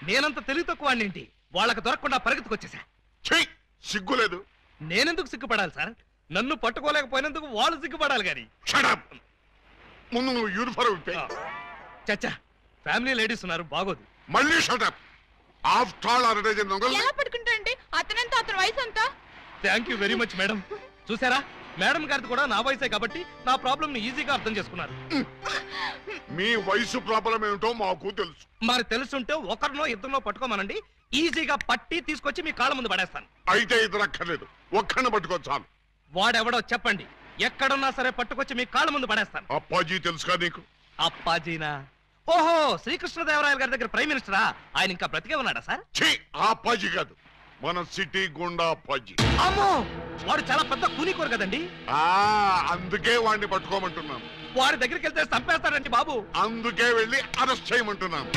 నేనంత తెలివి తక్కువ ఏంటి? వాళ్ళకి దొరకకుండా పరిగెత్తుకొచ్చేసా. సిగ్గులేదు. నేనెందుకు సిగ్గుపడాలి సార్? నన్ను పట్టుకోలేకపోయినందుకు వాళ్ళు సిగ్గుపడాలి గాని. ముందు నువ్వు యూనిఫారం చచ్చా, ఫ్యామిలీ లేడీస్ ఉన్నారు, బాగోదు. మళ్ళీ షటప్. ఎలా పట్టుకుంటారండి? అతనంతా అతని వయసు అంతా. Thank you very much madam. చూసారా, మేడం గారిది కూడా నా వయసే కాబట్టి నా ప్రాబ్లం ని ఈజీగా అర్థం చేసుకున్నారు. మీ వయసు ప్రాబ్లం ఏమిటో మాకు తెలుసు. మరి తెలుసుంటే ఒకరినో ఇద్దరినో పట్టుకోమనండి, ఈజీగా పట్టి తీసుకొచ్చి మీ కాళ్ళ ముందు పడేస్తాను. అయితే ఇద్దరు అక్కర్లేదు, ఒక్కడిని పట్టుకోవచ్చు. వాడెవడో చెప్పండి, ఎక్కడున్నా సరే పట్టుకొచ్చి మీ కాళ్ళ ముందు పడేస్తాను. అప్పాజీ తెలుసుగా నీకు? అప్పాజీనా? ఓహో, శ్రీకృష్ణదేవరాయల గారి దగ్గర ప్రైమ్ మినిస్టరా? ఆయన ఇంకా బ్రతికే ఉన్నాడా సార్? అప్పాజీ కాదు, మన సిటీ గుండా అప్పాజీ. అమ్మో, వాడు చాలా పెద్ద కూలీకోరు కదండి. అందుకే వాడిని పట్టుకోమంటున్నాను. వాడి దగ్గరికి వెళ్తే చంపేస్తాడండి బాబు. అందుకే వెళ్ళి అరెస్ట్ చేయమంటున్నాను.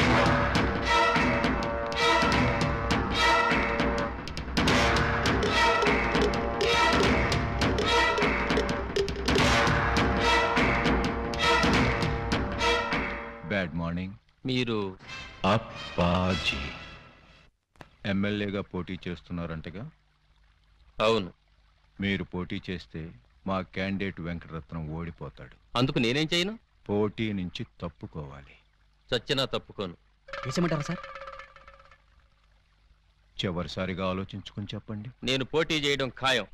Bad morning. మీరు అప్పాజీ ఎమ్మెల్యేగా పోటీ చేస్తున్నారంటగా? అవును. మీరు పోటీ చేస్తే మా క్యాండిడేట్ వెంకటరత్నం ఓడిపోతాడు. అందుకు నేనేం చేయను? పోటీ నుంచి తప్పుకోవాలి. చచ్చినా తప్పుకోను. వేసేమంటారా సార్? చివరిసారిగా ఆలోచించుకుని చెప్పండి. నేను పోటీ చేయడం ఖాయం.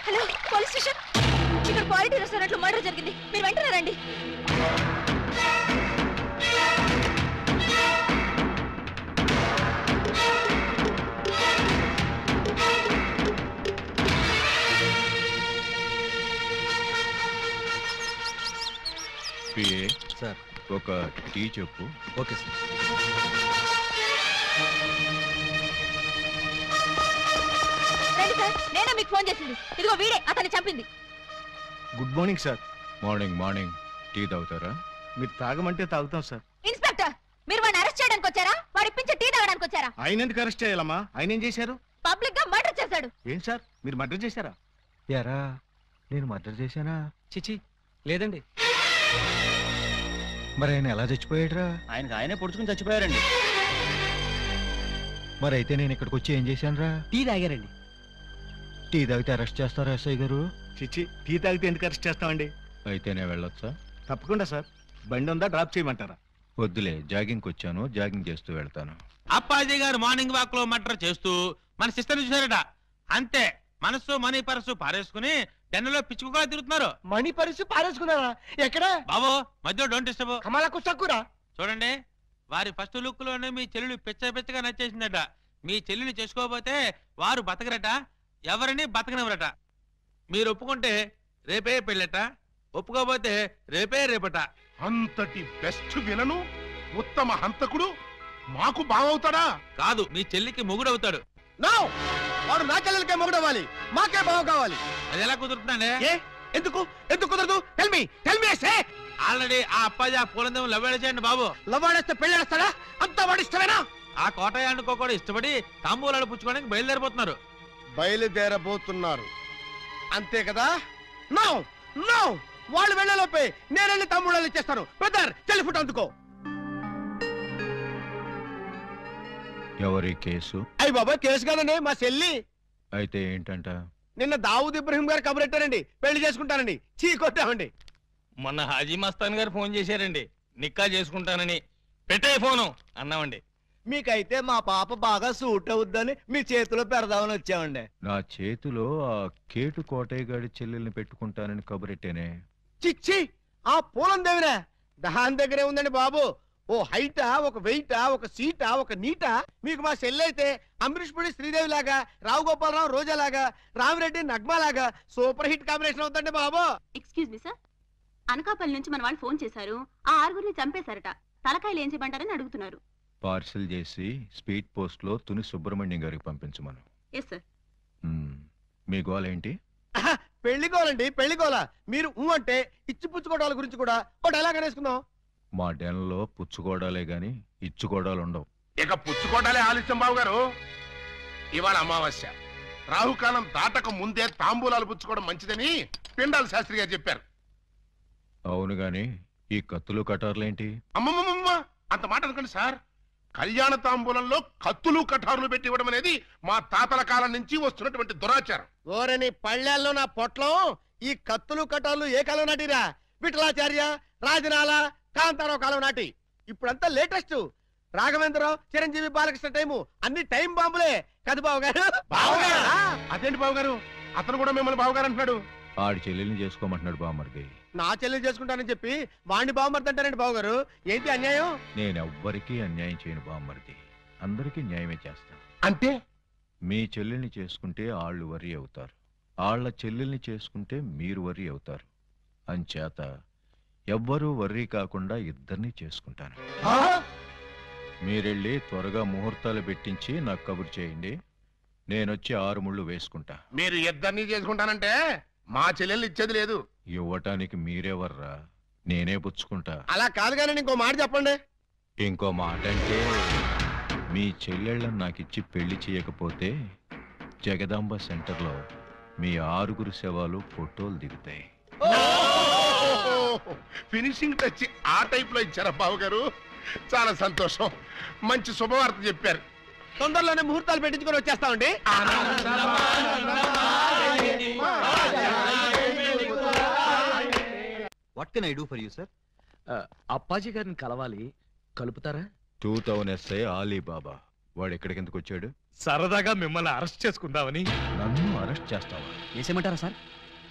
Hello, police station. ఇక్కడ క్వాలిటీ రెస్టారెంట్ లో మర్డర్ జరిగింది, మీరు వెంటనే రండి. పిఏ సార్, ఒక టీ చెప్పు. Okay sir. రండి సార్, నేనే మీకు ఫోన్ చేసింది. ఇదిగో వీడే అతన్ని చంపింది. Good morning sir. Morning morning. Tea తాగుతారా? మీరు తాగమంటే తాగుతాం సార్. ఇన్స్పెక్టర్, మీరు వాడిని అరెస్ట్ చేయడానికి వచ్చారా? వాడి ఇప్పించి టీ తాగడానికి వచ్చారా? ఆయన ఎందుకు అరెస్ట్ చేయాలమ్మా? ఆయన ఏం చేశారు? పబ్లిక్ గా మర్డర్ చేశాడు. ఏం సార్, మీరు మర్డర్ చేశారా? యారా, నేను మర్డర్ చేశానా? చిచి, లేదండి. మరి ఆయన ఎలా చచ్చిపోయాడురా? ఆయనకు ఆయనే పొడుచుకుని చచ్చిపోయారండి. మరి అయితే నేను ఇక్కడికి వచ్చి ఏం చేశానురా? టీ తాగారండి. టీ తాగితే అరెస్ట్ చేస్తారా ఎస్ఐ గారు? చిచ్చి, టీ తాగితే ఎందుకు అరెస్ట్ చేస్తామండి? అయితే నేను వెళ్ళొచ్చా? తప్పకుండా సార్. బండి ఉందా, డ్రాప్ చేయమంటారా? వద్దులే, జాగింగ్కి వచ్చాను, జాగింగ్ చేస్తూ వెళ్తాను. అప్పాజీ గారు మార్నింగ్ వాక్ లో మర్డర్ చేస్తూ మన సిస్టర్ చూసారట. అంతే, మనసు మనీ పర్సు పారేసుకుని టెన్నులో పిచ్చుకుగా తిరుగుతున్నారు. మణి పరిస్థితి పారేసుకున్నారా? ఎక్కడ బాబు మధ్యలో డోంట్ డిస్టర్బ్. కమలకు చక్కురా. చూడండి, వారి ఫస్ట్ లుక్ లోనే మీ చెల్లెలు పిచ్చగా నచ్చేసిందట. మీ చెల్లిని చేసుకోకపోతే వారు బతకరట, ఎవరిని బతకనివ్వరట. మీరు ఒప్పుకుంటే రేపే పెళ్ళట, ఒప్పుకోకపోతే రేపట. అంతటి బెస్ట్ విలను ఉత్తమ హంతకుడు మాకు బావవుతాడా? కాదు, మీ చెల్లికి మొగుడవుతాడు. వాడు నా చెల్లెలకే మొగుడవ్వాలి, మాకే బావ కావాలి. అది ఎలా కుదురుతుందండి? ఎందుకు ఎందుకు కుదరదు? ఆల్రెడీ ఆ అప్పాజీ ఆ పూలందేమో లవ్వేడ చేయండి బాబు. లవ్వాడేస్తే పెళ్ళేస్తాడా? అంతా వాడు ఇష్టమేనా? ఆ కోటయానుకో కూడా ఇష్టపడి తాంబూలాలు పుచ్చుకోవడానికి బయలుదేరిపోతున్నారు. బయలుదేరబోతున్నారు అంతే కదా? నో నో, వాళ్ళు వెళ్ళలోపే నేను వెళ్ళి తమ్ముళ్ళు ఇచ్చేస్తాను. బ్రదర్, చెల్లి ఫుట్ అందుకో. ఎవరి కేసు? అయ్యి బాబా, కేసు కాదండి, మా చెల్లి. అయితే ఏంటంట? నిన్న దావూద్ ఇబ్రహీం గారు కబురెట్టారండి, పెళ్లి చేసుకుంటానండి. చీ కొట్టామండి. మొన్న హాజీ మస్తాన్ గారు ఫోన్ చేశారండి, నిక్కా చేసుకుంటానని. పెట్టే ఫోను అన్నామండి. మీకైతే మా పాప బాగా సూట్ అవుద్దని మీ చేతిలో పెడదామని వచ్చామండి. నా చేతిలో ఆ కేటు కోటయ్య గారి చెల్లెల్ని పెట్టుకుంటానని కబురెట్టేనే. చిచ్చి, ఆ పూలం దేవిరా దాని దగ్గరే ఉందండి బాబు. ఓ హైటా, ఒక వెయిటా, ఒక సీటా, ఒక నీటా. మీకు మా చెల్లైతే అమరీష్ పుడి శ్రీదేవి లాగా, రావు గోపాలరావు రోజా లాగా, రామిరెడ్డి నగ్మా లాగా సూపర్ హిట్ కాంబినేషన్ అవుతుందండి బాబు. ఎక్స్క్యూజ్ మీ సార్, అనకాపల్లి నుంచి మన వాళ్ళు ఫోన్ చేశారు. ఆ ఆరుగురిని చంపేశారట. తలకాయలు ఏం చేయమంటారని అడుగుతున్నారు. పార్సిల్ చేసి స్పీడ్ పోస్ట్ లో తుని సుబ్రహ్మణ్యం గారికి పంపించమను. Yes sir. మీ గోల్ ఏంటి? పెళ్లికోవాలండి పెళ్లికోవాలా మీరు అంటే ఇచ్చి పుచ్చుకోవడాల గురించి కూడా ఒక డైలాగ్ అనేసుకుందాం. మా డెన్లో పుచ్చుకోవడాలే గాని ఇచ్చుకోవడాలు ఉండవు. ఇక పుచ్చుకోటాలే ఆలస్యం బాబు గారు. ఇవాళ అమావాస్య, రాహుకాలం దాటక ముందే తాంబూలాలు పుచ్చుకోవడం మంచిదని పిండాల శాస్త్రి గారు చెప్పారు. అవును గాని ఈ కత్తులు కటార్లేంటి? అమ్మమ్మమ్మ, అంత మాట అనుకోండి సార్. కళ్యాణ తాంబూలంలో కత్తులు కటారులు పెట్టి ఇవ్వడం అనేది మా తాతల కాలం నుంచి వస్తున్నటువంటి దురాచారం. ఓరని పళ్ళెల్లో నా పొట్లం ఈ కత్తులు కటార్లు ఏ కాలం నాటిరా? విఠలాచార్య, రాజనాల, కాంతారావు కాలం నాటి. ఇప్పుడంతా లేటెస్ట్. రాఘవేంద్రరావు, చిరంజీవి, బాలకృష్ణ టైము అన్ని టైం బాంబులే కదా బావగారు? అదేంటి బాబు గారు, అతను కూడా మిమ్మల్ని బావగారు అంటున్నాడు. ఆడి చెల్లెల్ని చేసుకోమంటున్నాడు బామ్మర్ది. నా చెల్లి చేసుకుంటానని చెప్పి వాణ్ణి బావమర్ది అంటారండి బావగారు. ఏంటి అన్యాయం? నేనెవ్వరికీ అన్యాయం చేయను బామ్మర్ది, అందరికీ న్యాయమే చేస్తాను. అంటే మీ చెల్లెల్ని చేసుకుంటే ఆళ్ళు వరి అవుతారు, ఆళ్ల చెల్లెల్ని చేసుకుంటే మీరు వరి అవుతారు. అంచేత ఎవ్వరూ వర్రీ కాకుండా ఇద్దరిని చేసుకుంటాను. మీరెళ్ళి త్వరగా ముహూర్తాలు పెట్టించి నాకు కబురు చేయండి. నేనొచ్చి 6 ముళ్ళు వేసుకుంటా. మీరు ఇద్దరిని చేసుకుంటానంటే మా చెల్లెళ్ళు ఇచ్చేది లేదు. ఇవ్వటానికి మీరెవర్రా, నేనే పుచ్చుకుంటా. అలా కాదు కానీ ఇంకో మాట చెప్పండి. ఇంకో మాట అంటే మీ చెల్లెళ్ళని నాకిచ్చి పెళ్లి చేయకపోతే జగదాంబ సెంటర్లో మీ 6 శవాలు ఫోటోలు దిగుతాయి. ఫినిషింగ్ టచ్ ఆ టైప్ లో ఇచ్చారా బాబు గారు? చాలా సంతోషం, మంచి శుభవార్త చెప్పారు. తొందరలోనే ముహూర్తాలు పెట్టించుకొని వచ్చేస్తామండి. What can I do for you sir? Appaji గారిని కలవాలి, కలుపుతారా? 2000 SI ఆలీబాబా వాడు ఎక్కడికెందుకు వచ్చాడు? సరదాగా మిమ్మల్ని అరెస్ట్ చేసుకుందామని. నన్ను అరెస్ట్ చేస్తావా? వేసేయమంటారా సార్?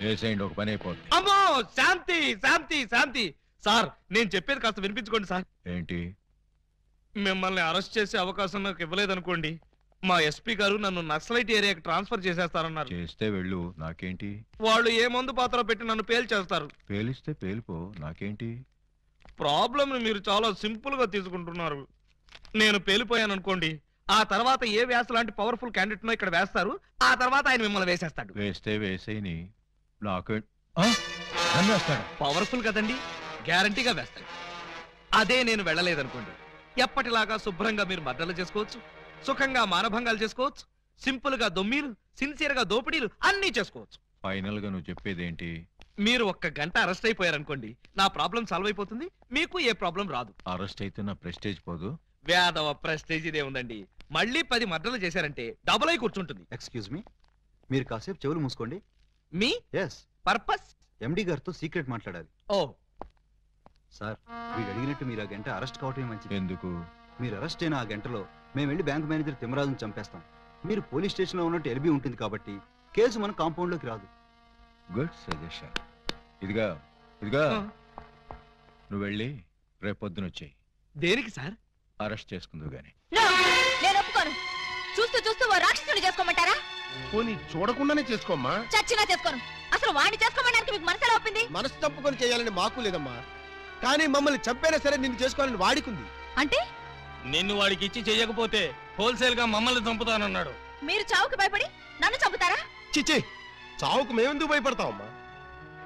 వేసేయండి, ఒక పని అయిపోద్ది. అమ్మో, శాంతి శాంతి శాంతి. సార్, నేను చెప్పేది కాస్త వినిపించుకోండి సార్. ఏంటి? మిమ్మల్ని అరెస్ట్ చేసే అవకాశం నాకు ఇవ్వలేదనుకోండి, మా ఎస్పీ గారు నన్ను నక్సలైట్ ఏరియాకి ట్రాన్స్ఫర్ చేసేస్తారన్నారు. చేస్తే వెళ్ళు, నాకేంటి? వాళ్ళు ఏ మందు పాత్ర పెట్టి నన్ను పేల్చేస్తారు. పేలిస్తే పేలిపో, నాకేంటి? ప్రాబ్లం మీరు చాలా సింపుల్ గా తీసుకుంటున్నారు. నేను పేలిపోయాను అనుకోండి, ఆ తర్వాత ఏ వ్యాస లాంటి పవర్ఫుల్ క్యాండిడేట్ నో ఇక్కడ వేస్తారు, ఆ తర్వాత ఆయన మిమ్మల్ని వేసేస్తాడు. వేస్తే వేసేయని, నాకే నన్ను వేస్తాడు. పవర్ఫుల్ కదండి, గ్యారంటీగా వేస్తాడు. అదే నేను వెళ్ళలేదనుకోండి, ఎప్పటిలాగా శుభ్రంగా మీరు మర్డర్లు చేసుకోవచ్చు, సుఖంగా మానభంగాలు చేసుకోవచ్చు, సింపుల్ గా దొమ్మీలు, సిన్సియర్ గా దోపిడీలు అన్నీ చేసుకోవచ్చు. ఫైనల్ గా నువ్వు చెప్పేదేంటి? మీరు 1 గంట అరెస్ట్ అయిపోయారనుకోండి, నా ప్రాబ్లం సాల్వ్ అయిపోతుంది, మీకు ఏ ప్రాబ్లం రాదు. అరెస్ట్ అయితే నా ప్రెస్టేజ్ పోదు? వేదవ ప్రెస్టేజ్ ఇదే ఉందండి. మళ్ళీ 10 మర్డర్లు చేశారంటే డబుల్ అయి కూర్చుంటుంది. ఎక్స్క్యూజ్ మీ, మీరు కాసేపు చెవులు మూసుకోండి. Me yes, purpose? ఎండి గారితో సీక్రెట్ మాట్లాడాలి. ఓ సార్, వీడు అడిగినట్టు మీరు ఆ గంట అరెస్ట్ కావటమే మంచిది. ఎందుకు? మీరు అరెస్ట్ అయిన ఆ గంటలో మేము వెళ్ళి బ్యాంక్ మేనేజర్ తిమ్మరాజును చంపేస్తాం. మీరు పోలీస్ స్టేషన్ లో ఉన్నట్టు ఎల్బీ ఉంటుంది కాబట్టి కేసు మన కాంపౌండ్ లోకి రాదు. Good suggestion. ఇదిగా ఇదిగా నువ్వు వెళ్ళి రేపొద్దున వచ్చేయి. దేనికి సార్? అరెస్ట్ చేసుకుందువు గాని. నేను ఒప్పుకోను. చూస్తూ చూస్తూ ఓ రాక్షసుని చేసుకోమంటారా? పోనీ చూడకుండానే చేసుకోమ్మా. చచ్చినా చేసుకోను. అసలు వాడిని చేసుకోమడానికి మీకు మనసులో ఒప్పింది? మనసు తప్పుకొని చేయాలని మాకు లేదమ్మా, కానీ మమ్మల్ని చంపైనా సరే నిన్ను చేసుకోవాలని వాడికుంది. అంటే నిన్ను వాడికి ఇచ్చి చెయ్యకపోతే హోల్సేల్ గా మమ్మల్ని చంపుతానన్నాడు. మీరు చావుకి భయపడి నన్ను చంపుతారా? చిచి, చావుకు మేమెందుకు భయపడతామమ్మా?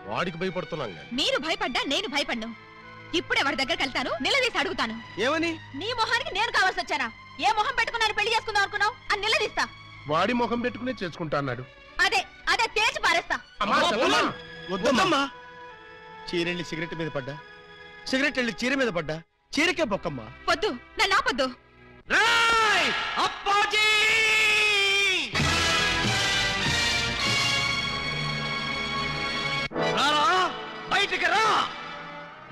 వాడికి భయపడుతున్నాం. మీరు భయపడ్డా నేను భయపడ్ను. ఇప్పుడే వాడి దగ్గరికి వెళ్తాను, నిలదీసి అడుగుతాను. ఏమని? నీ మొహానికి నేను కావాల్సి వచ్చానా? ఏ మొహం పెట్టుకున్నాను పెళ్లి చేసుకుందాం అనుకున్నావు అని నిలదీస్తా. వాడి ముఖం పెట్టుకునే చేసుకుంటా అన్నాడు. అదే అదే తేల్చి పారేస్తా. అమ్మా, చెల్లమ్మా. వద్దమ్మా. చీరెళ్ళి సిగరెట్ మీద పడ్డా, సిగరెట్ వెళ్ళి చీర మీద పడ్డా, చీరకే బొక్కమ్మా. వద్దు, నన్ను ఆపొద్దు. రేయ్ అప్పాజీ! రారా, బయటికి రా.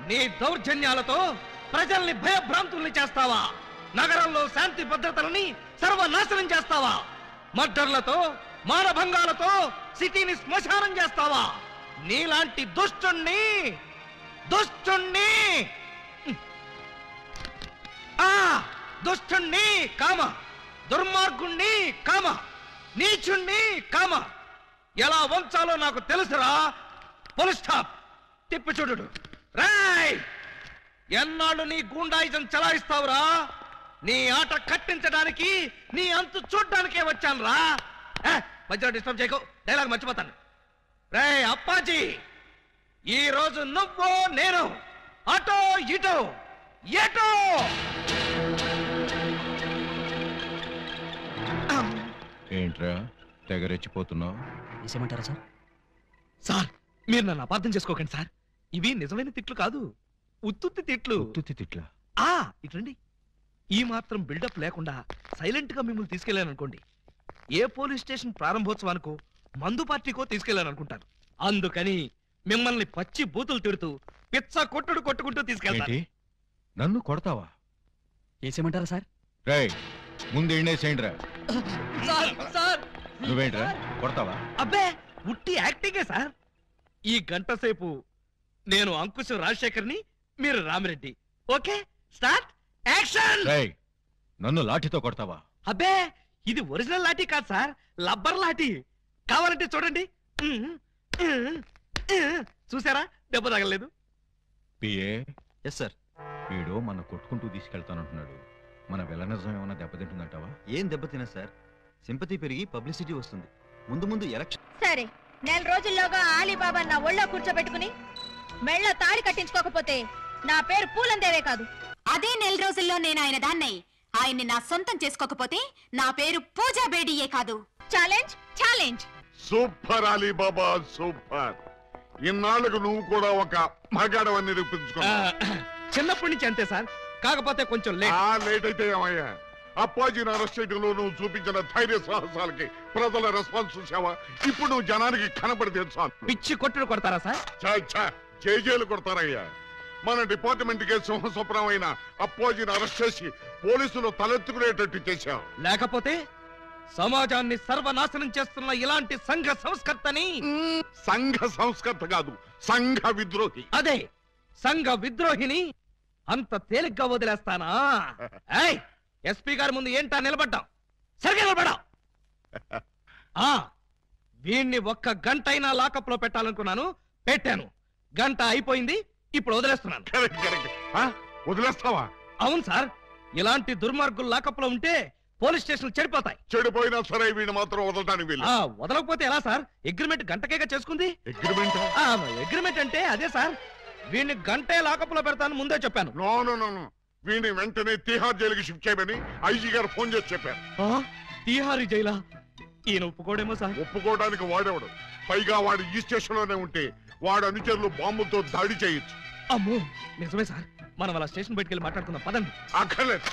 నీ దౌర్జన్యాలతో ప్రజల్ని భయభ్రాంతుల్ని చేస్తావా? నగరంలో శాంతి భద్రతలని సర్వనాశనం చేస్తావా? మర్డర్లతో, మానభంగాలతో సిటీని శ్మశానం చేస్తావా? నీలాంటి దుష్టుణ్ణి దుష్టుణ్ణి కామ, దుర్మార్గుణ్ణి కామ, నీచుణ్ణి కామ ఎలా వంచాలో నాకు తెలుసురా. Full stop. తిప్పి చూడు. రాయ్, ఎన్నాళ్ళు నీ గూండాయిజం చలాయిస్తావురా? నీ ఆట కట్టించడానికి, నీ అంతు చూడ్డానికే వచ్చాను రా. మధ్యలో డిస్టర్బ్ చేయకు, డైలాగ్ మర్చిపోతాను. రే అప్పాజీ, ఈ రోజు నువ్వు నేను అటో ఇటో ఎటో. ఏంట్రా తెగరెచ్చిపోతున్నావు? వేసేయమంటారా సార్? సార్, మీరు నన్ను అపార్థం చేసుకోకండి సార్. ఇవి నిజమైన తిట్లు కాదు, ఉత్తుత్తి తిట్లు. ఉత్తుత్తి తిట్లా? ఇట్లండి. ఈ మాత్రం బిల్డప్ లేకుండా సైలెంట్ గా మిమ్మల్ని తీసుకెళ్లాననుకోండి, ఏ పోలీస్ స్టేషన్ ప్రారంభోత్సవానికో మందు పార్టీకో తీసుకెళ్లాననుకుంటారు. అందుకని మిమ్మల్ని పచ్చి బూతులు తిడుతూ పిచ్చ కొట్టుడు కొట్టుకుంటూ తీసుకెళ్తాను. ఏంటి? నన్ను కొడతావా? వేసేయమంటారా సార్? రేయ్, ముందు ఎండేసేయండిరా. సార్, సార్, నువ్వేంట్రా కొడతావా? అబ్బే, ఉట్టి యాక్టింగే సార్. ఈ గంట సేపు నేను అంకుశం రాజశేఖర్ని, మీరు రామిరెడ్డి. Okay, start action. రేయ్, నన్ను లాఠీతో కొడతావా? అబ్బే, ఇది ఒరిజినల్ లాఠీ కాదు సార్, లబ్బర్ లాఠీ. కావాలంటే చూడండి. చూసారా, దెబ్బ తగలేదు. PA, yes sir. వీడు మన కొట్టుకుంటూ తీసుకెళ్తానంటున్నాడు. మన విలనిజం ఏమైనా దెబ్బతింటుందంటావా? ఏం దెబ్బతినా సార్, సింపతి పెరిగి పబ్లిసిటీ వస్తుంది. ముందు ముందు ఎలక్షన్. సరే, నెల రోజుల్లోగా ఆలీబాబా నా ఒళ్ళో కూర్చోబెట్టుకుని మెళ్ళ తాళి కట్టించుకోకపోతే నా పేరు పూలందేవే కాదు. అదే నెల రోజుల్లో నేను ఆయన దాన్నై ఆయన్ని నా సొంతం చేసుకోకపోతే నా పేరు పూజా బేడియే కాదు. Challenge, challenge. Super Alibaba, super. ఇన్నాళ్ళకు నువ్వు కూడా ఒక మగాడవని నిరూపించుకున్నావు. చిన్నప్పటి నుంచి అంతే సార్, కాకపోతే కొంచెం లేట్. లేట్ అయితే ఏమయ్యా? అప్పాజీని అరెస్ట్ చేయడంలో నువ్వు చూపించిన ధైర్య సాహసాలకి ప్రజల రెస్పాన్స్ చూసావా? ఇప్పుడు నువ్వు జనానికి కనపడితే చాలు. పిచ్చి కొట్టుడు కొడతారా సార్? జైలు కొడతారయ్యా. మన డిపార్ట్మెంట్ కే సింహస్వప్నం అయిన అప్పాజీని అరెస్ట్ చేసి పోలీసులు తలెత్తుకునేటట్టు చేశావు. లేకపోతే సమాజాన్ని సర్వనాశనం చేస్తున్న ఇలాంటి సంఘ సంస్కర్తని. సంఘ సంస్కర్త కాదు, సంఘ విద్రోహి. అదే, సంఘ విద్రోహిని అంత తేలిగ్గా వదిలేస్తానా? ఏయ్, ఎస్పీ గారి ముందు ఏంటా నిలబడ్డాం? సరిగ్గా నిలబడ్డాం. వీణ్ణి ఒక్క గంట అయినా లాకప్ లో పెట్టాలనుకున్నాను, పెట్టాను. గంట అయిపోయింది, ఇప్పుడు వదిలేస్తున్నాను. వదిలేస్తావా? అవును సార్, ఇలాంటి దుర్మార్గులు లాకప్ లో ఉంటే పోలీస్ స్టేషన్ చెడిపోతాయి. చెడిపోయినా సరే వీడిని మాత్రం వదలటానికి వీలు. వదలకపోతే ఎలా సార్? అగ్రిమెంట్ గంటకేగా చేసుకుంది. అగ్రిమెంట్? అగ్రిమెంట్ అంటే అదే సార్. వీడిని గంటే లాకప్ లో పెడతాను ముందే చెప్పాను. నో, వీడిని వెంటనే తిహార్ జైలుకి షిఫ్ట్ చేయమని ఐజీ గారు ఫోన్ చేసి చెప్పారు. తిహారీ జైలా? ఈయన ఒప్పుకోడేమో సార్. ఒప్పుకోవడానికి వాడేవాడు. పైగా వాడు ఈ స్టేషన్ లోనే ఉంటే వాడు అనుచరులు బాంబులతో దాడి చేయొచ్చు. అమ్మో, నిజమే సార్. మనం అలా స్టేషన్ బయటకెళ్ళి మాట్లాడుకుందాం, పదండి. అక్కర్లేదు.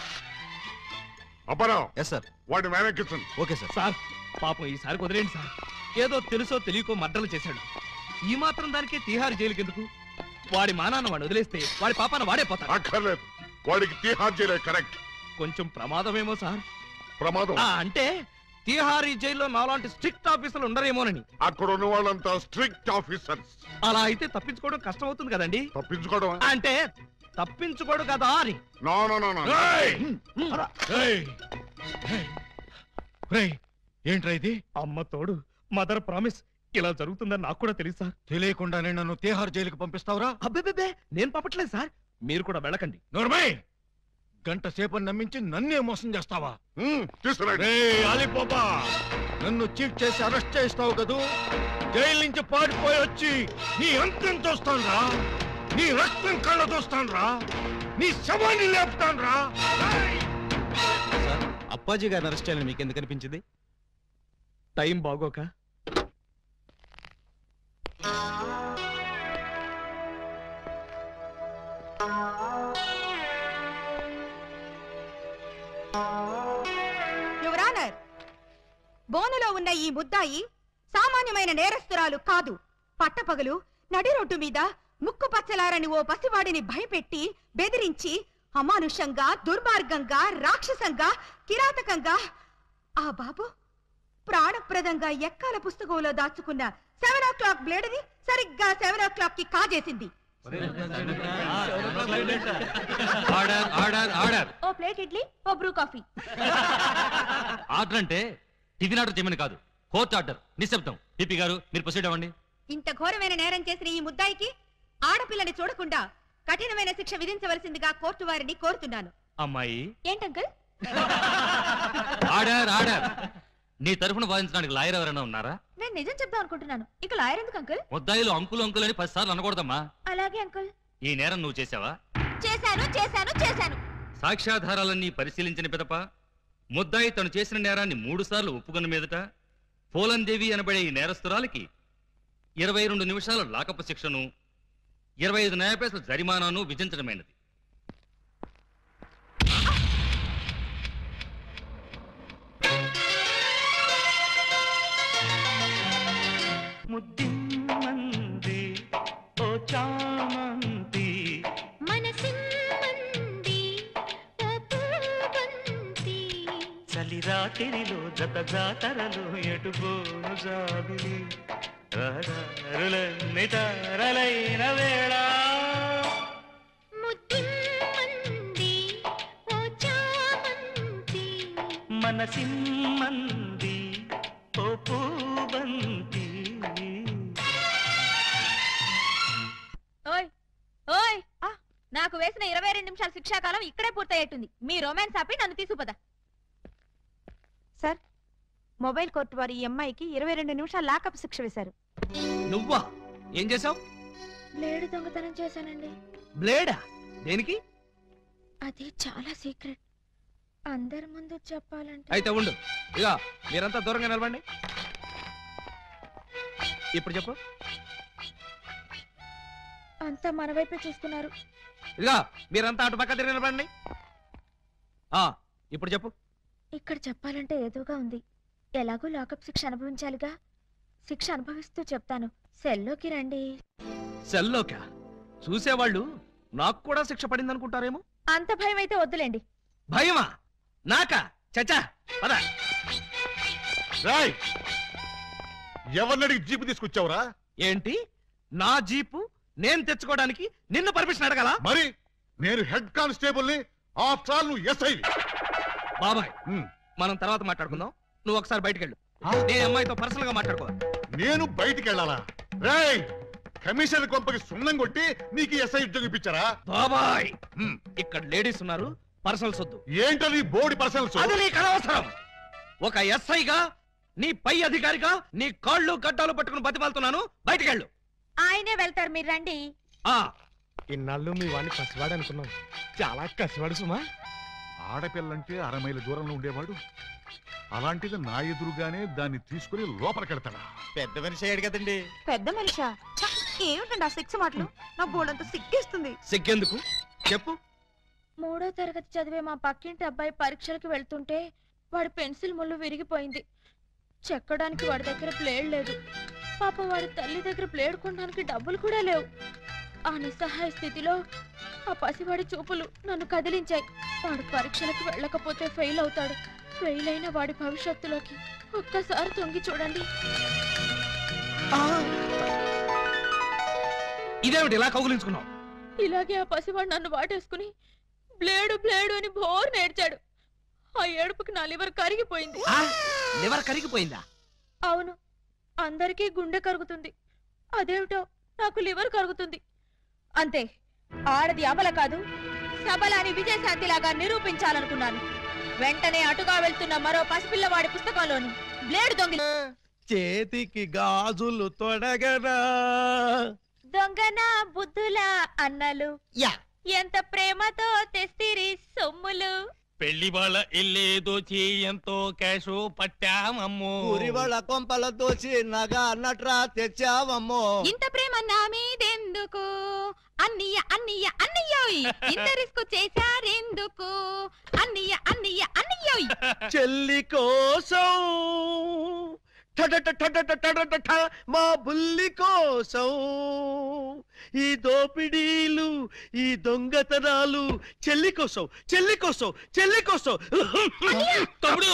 అపరావు, ఎస్ సార్. వాడిని వెనక్కించండి. Okay sir. సార్, పాపం ఈసారి కుదిరేండి సార్. ఏదో తెలుసో తెలియకో మర్డర్లు చేశాడు. ఈ మాత్రం దానికే తిహార్ జైలుకి ఎందుకు? వాడి మానాన్ని వాడు వదిలేస్తే వాడి పాపాన వాడే పోతాడు. అక్కర్లేదు, వాడికి తిహార్ జైలే కరెక్ట్. కొంచెం ప్రమాదమేమో సార్. ప్రమాదం అంటే తిహారీ జైల్లో నాలాంటి స్ట్రిక్ట్ ఆఫీసర్లు ఉండరేమోనని. అక్కడ ఉన్న వాళ్ళంతా స్ట్రిక్ట్ ఆఫీసర్స్. అలా అయితే తప్పించుకోవడం కష్టం అవుతుంది కదండి. తప్పించుకోవడం అంటే తప్పించుకోడు కదా అని. నో. ఏంట్రా ఇది? అమ్మ తోడు, మదర్ ప్రామిస్. ఇలా జరుగుతుందని నాకు కూడా తెలియదు సార్. తెలియకుండానే నన్ను తిహార్ జైలుకి పంపిస్తావురా? అబ్బే, నేను పంపట్లేదు సార్. మీరు కూడా వెళ్ళకండి. నోర్మై, గంట సేపని నమ్మించి నన్నే మోసం చేస్తావా? తీసుకురండి. అలీబాబా, నన్ను చీట్ చేసి అరెస్ట్ చేస్తావు కదూ? జైలు నుంచి పారిపోయి వచ్చి నీ అంతం చూస్తాన్రా, నీ రక్తం కళ్ళ చూస్తాన్రా, నీ శవాన్ని లేపుతాన్రా. సార్, అప్పాజీ గారిని అరెస్ట్ చేయాలని మీకు ఎందుకు అనిపించింది? టైం బాగోక. యువర్ ఆనర్, బోనులో ఉన్న ఈ ముద్దాయి సామాన్యమైన నేరస్తురాలు కాదు. పట్టపగలు నడి రోడ్డు మీద ముక్కు పచ్చలారని ఓ పసివాడిని భయపెట్టి బెదిరించి అమానుషంగా, దుర్మార్గంగా, రాక్షసంగా, కిరాతకంగా ఆ బాబు ప్రాణప్రదంగా ఎక్కాల పుస్తకంలో దాచుకున్న 7 o'clock బ్లేడ్ని సరిగ్గా 7 o'clock కి కాజేసింది. ఓ ప్లేట్ ఇడ్లీ, ఓ బ్రూ కాఫీ. ఆర్డర్ అంటే టిఫిన్ ఆర్డర్ చేయమని కాదు, కోర్టు ఆర్డర్. నిశ్శబ్దం. పిపి గారు, మీరు ప్రొసీడ్ అవ్వండి. ఇంత ఘోరమైన నేరం చేసిన ఈ ముద్దాయికి ఆడపిల్లని చూడకుండా కఠినమైన శిక్ష విధించవలసిందిగా కోర్టు వారిని కోరుతున్నాను. అమ్మాయి, ఏంటంకల్? ఆర్డర్. నీ తరఫున వాదించడానికి లాయర్ ఎవరైనా ఉన్నారా? నేను నిజం చెప్దాం అనుకుంటున్నాను. ఇక లాయర్ ఎందుకు అంకుల్? ముద్దాయిలు అంకులు అంకులు అని 10 సార్లు అనకూడదమ్మా. అలాగే అంకుల్. ఈ నేరం నువ్వు చేసావా? చేశాను చేశాను చేశాను. సాక్ష్యాధారాలన్నీ పరిశీలించిన పిదప ముద్దాయి తను చేసిన నేరాన్ని 3 సార్లు ఒప్పుకున్న మీదట పోలందేవి అనబడే ఈ నేరస్తురాలికి 22 నిమిషాల లాకపు శిక్షను 25 న్యాయపైసల జరిమానాను విధించడమైనది. ముద్దిమ్మంది ఓ చామంతి మనసిమ్మంది ఓ పూబంతి చలిరాతిరిలో జత జాతరలో ఎటుపోను జాబిలి రహదారులన్నీ తారలైన వేళ ముద్దిమ్మంది ఓ చామంతి మనసిమ్మంది ఓ పూబంతి. ఓయ్ ఓయ్ నాకు వేసిన 22 నిమిషాల శిక్షాకాలం ఇక్కడే పూర్తయ్యేట్టుంది. మీ రొమాన్స్ ఆపి నన్ను తీసుకుపోదా. సార్, మొబైల్ కోర్టు వారి ఈ అమ్మాయికి 22 నిమిషాల లాకప్ శిక్ష వేశారు. నువ్వా? ఏం చేసావు? బ్లేడ్ దొంగతనం చేశానండి. బ్లేడా? దేనికి? అది చాలా సీక్రెట్. అందరి ముందు చెప్పాలంటే. అయితే ఉండు. ఇక మీరంతా దూరంగా నిలబండి. ఇప్పుడు చెప్పు. అంతా మన వైపే చూస్తున్నారు. ఇక మీరంతా అటు పక్క తిరిగి నిలబండి. ఇప్పుడు చెప్పు. ఇక్కడ చెప్పాలంటే ఏదోగా ఉంది. ఎలాగో లాకప్ శిక్ష అనుభవించాలిగా. శిక్ష అనుభవిస్తూ చెప్తాను. సెల్లోకి రండి. సెల్లోకా? చూసేవాళ్ళు నాకు కూడా శిక్ష పడింది అనుకుంటారేమో. అంత భయం అయితే వద్దులేండి. భయమా? నాకా? చచ్చా పద. రాయ్, ఎవరినడికి జీపు తీసుకొచ్చావురా? ఏంటి? నా జీపు నేను తెచ్చుకోవడానికి నిన్ను పర్మిషన్ అడగాల? మరి నేను హెడ్ కానిస్టేబుల్ ని, ఆఫ్టర్ ఆల్ నువ్వు ఎస్ఐ. బాబాయ్, మనం తర్వాత మాట్లాడుకుందాం. నువ్వు ఒకసారి బయటికి వెళ్ళు. నేను అమ్మాయితో పర్సనల్ గా మాట్లాడుకోవాలి. నేను బయటికి వెళ్ళాలా? రేయ్, కమిషనర్ కొంపకి సున్నం కొట్టి నీకు ఎస్ఐ ఉద్యోగం ఇప్పించారా? బాబాయ్, ఇక్కడ లేడీస్ ఉన్నారు, పర్సనల్స్ వద్దు. ఏంటది బోర్డు పర్సనల్స్? అది నీకు అనవసరం. ఒక ఎస్ఐగా, నీ పై అధికారిగా నీ కాళ్ళు గడ్డాలు పట్టుకుని బతిమాలుతున్నాను. బయటికి వెళ్ళు. ఆయనే వెళ్తారు, మీరు రండి. ఇన్నాళ్ళు మీ వాడిని పసివాడు అనుకున్నాం. చాలా కసివాడు సుమా. ఆడపిల్లంటే 6 మైళ్ళ దూరంలో ఉండేవాడు, అలాంటిది నా ఎదురుగానే దాన్ని తీసుకుని లోపలికెడతాడా? పెద్ద మనిషి అయ్యాడు కదండి. పెద్ద మనిషా? ఏమిటండి ఆ శిక్ష మాటలు? నా బోర్డంతా సిగ్గేస్తుంది. సిగ్గెందుకు చెప్పు. 3వ తరగతి చదివే మా పక్కింటి అబ్బాయి పరీక్షలకు వెళ్తుంటే వాడి పెన్సిల్ ముళ్ళు విరిగిపోయింది. చెక్కడానికి వాడి దగ్గర ప్లేడ్ లేదు. పాప వాడి తల్లి దగ్గర ప్లేడ్ కొనడానికి డబ్బులు కూడా లేవు. ఆ నిస్సహాయ స్థితిలో ఆ పసివాడి చూపులు నన్ను కదిలించాయి. వాడు పరీక్షలకు వెళ్ళకపోతే ఫెయిల్ అవుతాడు. ఫెయిల్ అయిన వాడి భవిష్యత్తులోకి ఒక్కసారి తొంగి చూడండి. ఇదేమిటి ఇలా కౌగులించుకున్నావు? ఇలాగే ఆ పసివాడు నన్ను వాటేసుకుని బ్లేడు బ్లేడు అని బోర్ నేర్చాడు. ఆ ఏడుపుకి నా లివర్ కరిగిపోయింది. లివర్ కరిగిపోయిందా? అవును, అందరికీ గుండె కరుగుతుంది. అదేమిటో నాకు లివర్ కరుగుతుంది. అంతే, ఆడది అమల కాదు, సబలాని విజయశాంతిలాగా నిరూపించాలనుకున్నాను. వెంటనే అటుగా వెళ్తున్న మరో పసిపిల్లవాడి పుస్తకంలోని బ్లేడ్ దొంగ. చేతికి గాజులు తొడగరా దొంగన బుద్ధుల అన్నలు ఎంత ప్రేమతో తెస్తిరి సొమ్ములు. పెళ్లి వాళ్ళ ఇల్లేదో ఎంతో క్యాషు పట్టామమ్మో. ఊరి వాళ్ళ కొంపల దోచి నగా నట్రా తెచ్చావమ్మో. ఇంత ప్రేమ నా మీదెందుకు అన్నయ్య అన్నయ్య అన్నయ్యోయ్, ఇంత రిస్క్ చేశారెందుకు అన్నయ్య అన్నయ్య అన్నయ్యోయ్. చెల్లి కోసం మా బుల్లి కోసం ఈ దోపిడీలు, ఈ దొంగతనాలు చెల్లి కోసం, చెల్లి కోసం, చెల్లి కోసం. తమ్ముడు,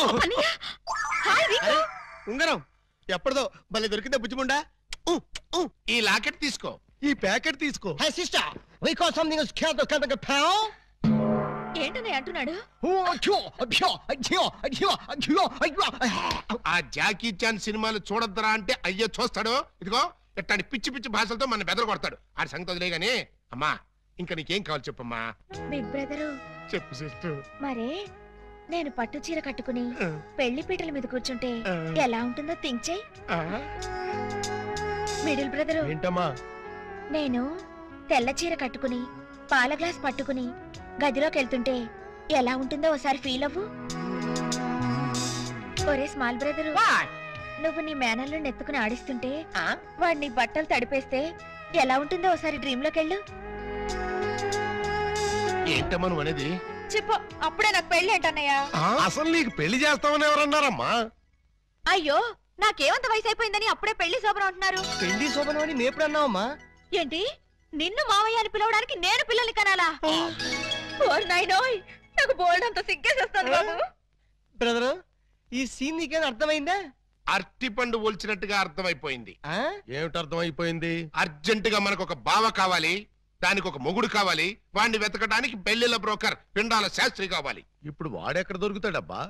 ఉంగరం ఎప్పటిదో భలే దొరికిందా బుజ్జిముండా. ఈ లాకెట్ తీసుకో. ఈ ప్యాకెట్ తీసుకో. ఏంటని అంటున్నాడు? ఆ జాకీ చాన్ సినిమాలు చూడొద్దరా అంటే అయ్యో చూస్తాడు. ఇదిగో ఇట్లాంటి పిచ్చి పిచ్చి భాషలతో మన బెదరు కొడతాడు. ఆడి సంగతి వదిలే గానీ అమ్మా, ఇంకా నీకేం కావాలి చెప్పమ్మా. బిగ్ బ్రదరు చెప్పు సిస్టర్. మరే నేను పట్టు చీర కట్టుకుని పెళ్లి పీటల మీద కూర్చుంటే ఎలా ఉంటుందో థింక్ చేయి. మిడిల్ బ్రదరు, ఏంటమ్మా? నేను తెల్ల చీర కట్టుకుని పాల గ్లాస్ పట్టుకుని గదిలోకి వెళ్తుంటే ఎలా ఉంటుందో ఒకసారి ఫీల్ అవ్వు. ఒరే స్మాల్ బ్రదరు, నువ్వు నీ మేనల్లో నెత్తుకుని ఆడిస్తుంటే వాడు నీ బట్టలు తడిపేస్తే ఎలా ఉంటుందో ఒకసారి డ్రీమ్ లోకి వెళ్ళు. ఏంటమ్మా నువ్వు అనేది? చెప్పు, అప్పుడే నాకు పెళ్లి ఏంటన్నయ్యా? అసలు నీకు పెళ్లి చేస్తామని ఎవరన్నారమ్మా? అయ్యో, నాకేమంత వయసు అయిపోయిందని అప్పుడే పెళ్లి శోభనం అంటున్నారు. పెళ్లి శోభనం అని మేప్పుడు అన్నావమ్మా? ఏంటి, నిన్ను మావయ్య అని పిలవడానికి నేను పిల్లల్ని కనాలా? నాకు బోల్డంత సిగ్గేసేస్తాను బాబు. బ్రదరు, ఈ సీన్ నీకేం అర్థమైందా? అరటి పండు ఒలిచినట్టుగా అర్థమైపోయింది. ఏమిటి అర్థమైపోయింది? అర్జెంట్ గా మనకు ఒక బావ కావాలి, దానికి ఒక మొగుడు కావాలి, వాడిని వెతకడానికి పెళ్లిళ్ళ బ్రోకర్ పిండాల శాస్త్రి కావాలి. ఇప్పుడు వాడెక్కడ దొరుకుతాడబ్బా?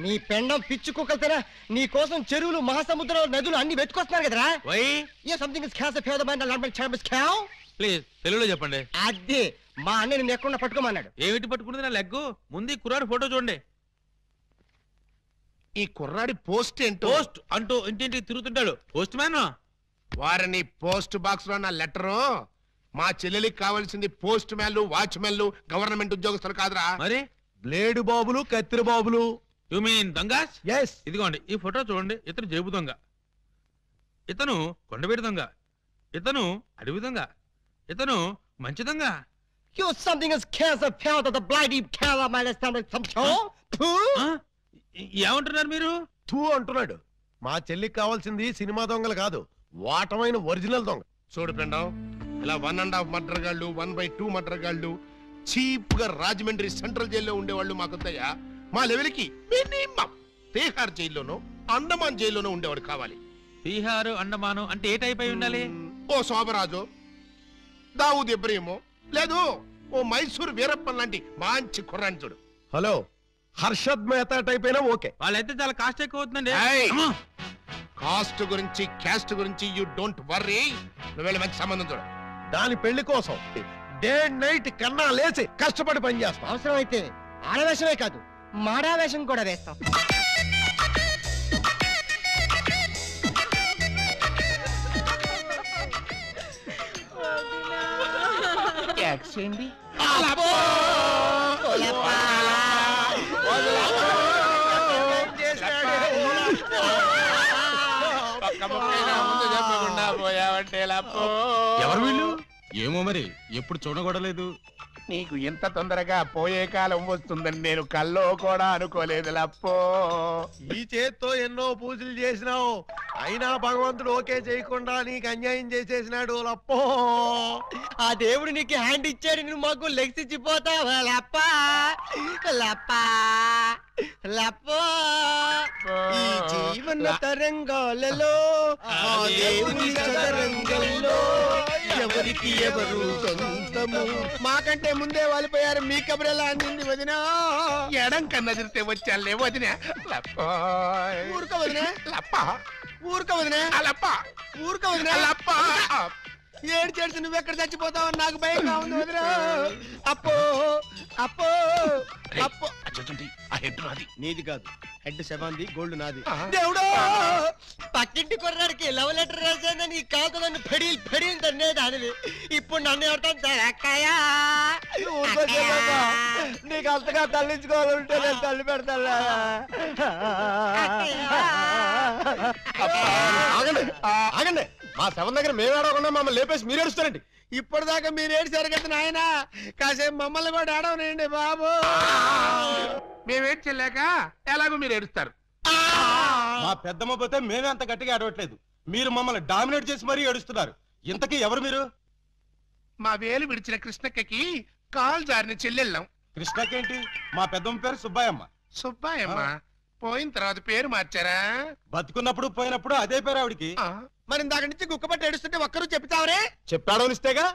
నీ పెండం పిచ్చి కుక్కలతేనా నీ కోసం చెరువులు మహాసముద్రం నదులు అన్ని వెతుకొస్తున్నారు కదరా? ప్లీజ్ తెలుగులో చెప్పండి. అదే మా అన్న నిన్ను ఎక్కడ పట్టుకోమన్నాడు. ఏమిటి పట్టుకున్నది నా లెగ్గు? ముందు కుర్రాడు ఫోటో చూడండి. ఈ కుర్రాడి పోస్ట్ ఏంటో? పోస్ట్ అంటూ ఇంటింటికి తిరుగుతుంటాడు. Postman. వారిని పోస్ట్ బాక్స్ లో నా లెటరు. మా చెల్లెలికి కావాల్సింది పోస్ట్ మ్యాన్లు, వాచ్మెన్లు, గవర్నమెంట్ ఉద్యోగస్తులు కాదురా. మరి బ్లేడు బాబులు, కత్తిరి బాబులు. యు మీన్ దొంగస్? ఎస్. ఇదిగోండి ఈ ఫోటో చూడండి. ఇతను జేబు దొంగ, ఇతను కొండవీడి దొంగ, ఇతను అడవి దొంగ, ఇతను మంచి దొంగ. ఏమంటున్నారు మీరు? తూ అంటున్నాడు. మా చెల్లికి కావాల్సింది సినిమా దొంగలు కాదు, వాటమైన ఒరిజినల్ దొంగ. చూడు ఫ్రెండ్, ఇలా 1.5 మర్డర్ గాళ్ళు, 1/2 మర్డర్ గాళ్ళు చీప్ గా రాజమండ్రి సెంట్రల్ జైల్లో ఉండేవాళ్ళు మాకొద్దయ్యా. మా లెవెల్కి మినిమం తీహార్ జైల్లోనో అండమాన్ జైల్లోనో ఉండేవాడు కావాలి. తీహారు అండమాను అంటే ఏ టైప్ అయి ఉండాలి? ఓ శోభరాజు, దావూద్ ఇబ్రహీమో, లేదు ఓ మైసూర్ వీరప్పన్ లాంటి మంచి కుర్రాన్ని చూడు. హలో, హర్షద్ మెహతా టైప్ అయినా ఓకే. వాళ్ళైతే చాలా కాస్ట్ ఎక్కువ అవుతుందండి. కాస్ట్ గురించి క్యాస్ట్ గురించి యూ డోంట్ వర్రీ. నువ్వు వెళ్ళి మంచి సంబంధం చూడు. దాని పెళ్లి కోసం డే నైట్ కన్నా లేచి కష్టపడి పని చేస్తాం. అవసరం అయితే ఆడవేషమే కాదు, మాడావేషం కూడా వేస్తాం. ఎవరు వీళ్ళు? ఏమో మరి, ఎప్పుడు చూడకూడలేదు. నీకు ఇంత తొందరగా పోయే కాలం వస్తుందని నేను కల్లో కూడా అనుకోలేదు లప్పో. ఈ చేత్తో ఎన్నో పూజలు చేసినావు, అయినా భగవంతుడు ఓకే చేయకుండా నీకు అన్యాయం చేసేసినాడు లప్పో. ఆ దేవుడు నీకు హ్యాండ్ ఇచ్చాడు, నువ్వు మాకు లెగ్స్ ఇచ్చిపోతావా లప్పా? లప్పా లప్పో. ఈ జీవన తరంగాలలో ఆ దేవుని చదరంగంలో ఎవరికి ఎవరు సొంతము. మాకంటే ముందే వాలిపోయారు, మీ కబరెలా అందింది వదినా. ఎడం కన్నా తిరితే వచ్చాలే వదినా. లప్పో ఊరుక వదినా. లప్పా ఊరుక వదినా. లప్పా ఊరుక వదినా. లప్పా ఏడ్చేసి నువ్వెక్కడ చచ్చిపోతావు నాకు భయంగా ఉంది వదినా. అప్పో అప్పో అప్పో. ఆ హెడ్ నాది. నీది కాదు, హెడ్ శవాంది, గోల్డ్ నాది. దేవుడు, పక్కింటి కుర్రాడికి లవ్ లెటర్ రాశాను, నీ కాదు నన్ను ఫెడీలు ఫెడీలు తన్నేదానివి. ఇప్పుడు నన్ను ఎవరితో నీకు అంతగా తల్లించుకోవాలంటే నేను తల్లి పెడతాను. ఆగండి ఆగండి, మా శవం దగ్గర మేము ఆడకుండా మమ్మల్ని లేపేసి మీరు ఏడుస్తారండి. ఇప్పటిదాకా మీరు ఏడ్చారు కదా నాయన, కాసేపు మమ్మల్ని కూడా ఆడవనండి బాబు. మేమేడ్చలేక ఎలాగో మీరు ఏడుస్తారు. మా పెద్దమ్మ పోతే మేమే అంత గట్టిగా ఆడవట్లేదు, మీరు మమ్మల్ని డామినేట్ చేసి మరీ ఏడుస్తున్నారు. ఇంతకీ ఎవరు మీరు? మా వేలు విడిచిన కృష్ణక్కకి కాలు జారిన చెల్లెళ్ళం. కృష్ణకేంటి? మా పెద్దమ్మ పేరు సుబ్బాయమ్మ. సుబ్బాయమ్మ పోయిన తర్వాత పేరు మార్చారా? బతుకున్నప్పుడు పోయినప్పుడు అదే పేరు ఆవిడికి. మరి ఇందాక నుంచి గుక్కపట్టి ఏడుస్తుంటే ఒక్కరు చెప్తావరే? చెప్పాడో ఇస్తేగా,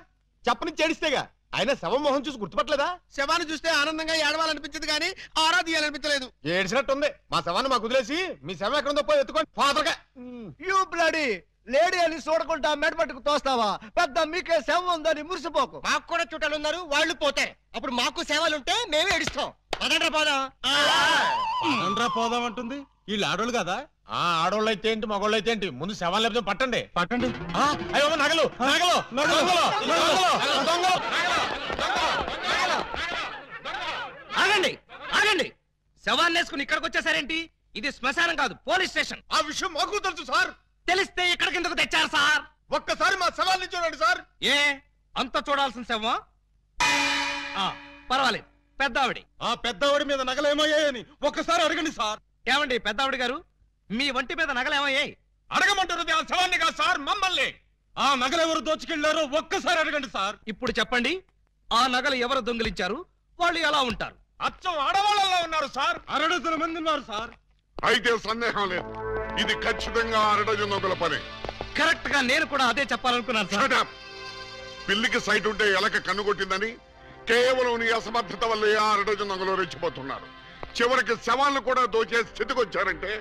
చెప్పని చేడిస్తేగా. ఆయన శవం మొహం చూసి గుర్తుపట్టలేదా? శవాన్ని చూస్తే ఆనందంగా ఏడవాలనిపించదు కానీ ఆరా తీయాలనిపించలేదు. ఏడ్చినట్టుంది. మా శవాన్ని మాకు వదిలేసి మీ శవం ఎక్కడుందో పోయి ఎత్తుకోండి ఫాదర్గా. యూ బ్లడీ లేడీ అని చూడకుండా మెడపట్టుకు తోస్తావా? పెద్ద మీకే సేవ ఉందని మురిసిపోకు. మాకు కూడా చుట్టాలు ఉన్నారు, వాళ్ళు పోతారు. అప్పుడు మాకు సేవలుంటే మేమే ఏడుస్తాం. పదండ్రా పోదాం. పదండ్రా పోదాం అంటుంది. వీళ్ళు ఆడోళ్ళు కదా? ఆడోళ్ళు అయితే ఏంటి, మగోళ్ళు అయితే ఏంటి? ముందు శవాలు లేకపోతే పట్టండి. పట్టండి. అయ్యో నగలు నగలు ఆగండి ఆగండి, శవాన్ని వేసుకుని ఇక్కడికి వచ్చేసారేంటి? ఇది శ్మశానం కాదు, పోలీస్ స్టేషన్. ఆ విషయం మాకు తెలుసు సార్. తెలిస్తే ఇక్కడికి ఎందుకు తెచ్చారు సార్? ఒక్కసారి మా శవాన్ని చూడండి సార్. ఏ అంత చూడాల్సిన శవమా? పర్వాలేదు, పెద్దావిడి. ఆ పెద్దవాడి మీద నగలేమయ్యాయని ఒక్కసారి అడగండి సార్. ఏమండి పెద్దావిడి గారు, మీ వంటి మీద నగలేమయ్యాయి? అడగమంటున్నది ఆ శవాన్ని కాదు సార్, మమ్మల్ని. ఆ నగలు ఎవరు దోచుకెళ్లారో ఒక్కసారి అడగండి సార్. ఇప్పుడు చెప్పండి, ఆ నగలు ఎవరు దొంగిలించారు? వాళ్ళు ఎలా ఉంటారు? అచ్చం ఆడవాళ్ళలో ఉన్నారు సార్. 6 మంది ఉన్నారు సార్. అయితే సందేహం లేదు, ఇది ఖచ్చితంగా 6 డజన్ దొంగల పని. కరెక్ట్ గా నేను కూడా అదే చెప్పాలనుకున్నాను సార్. పిల్లికి సైట్ ఉంటే ఎలక కన్నుకొట్టిందని కేవలం నీ అసమర్థత వల్ల 6 డజన్ దొంగలు రెచ్చిపోతున్నారు. చివరికి శవాలను కూడా దోచే స్థితికి వచ్చారంటే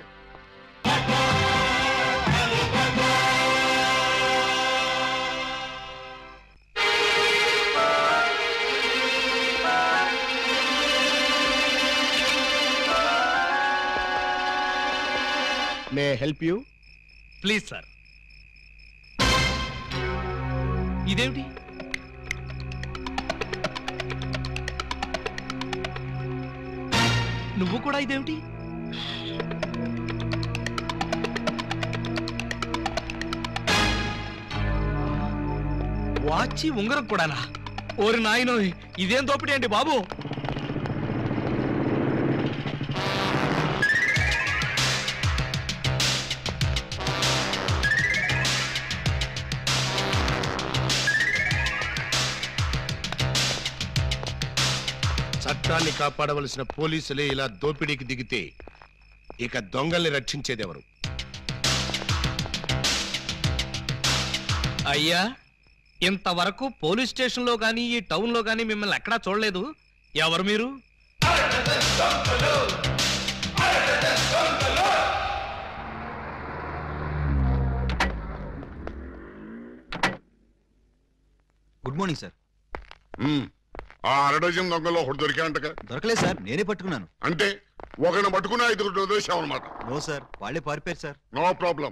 may help you? Please sir. ఇదేమిటి? నువ్వు కూడా ఇదేమిటి? వాచి ఉంగరం కూడానా? ఓరి నాయనో, ఇదేం దోపిడీ అండి బాబు. చట్టాన్ని కాపాడవలసిన పోలీసులే ఇలా దోపిడీకి దిగితే ఇక దొంగల్ని రక్షించేదెవరు? అయ్యా, ఇంతవరకు పోలీస్ స్టేషన్ లో గానీ ఈ టౌన్ లో గానీ మిమ్మల్ని ఎక్కడా చూడలేదు. ఎవరు మీరు? Good morning sir. ఆ 6 డజన్ దొంగలో ఒకటి దొరికాయంటగా? దొరకలేదు సార్, నేనే పట్టుకున్నాను. అంటే ఒకరిని పట్టుకుని 5 వదిలేసామన్నమాట. నో సార్, వాళ్ళే పారిపోయారు సార్. నో ప్రాబ్లం,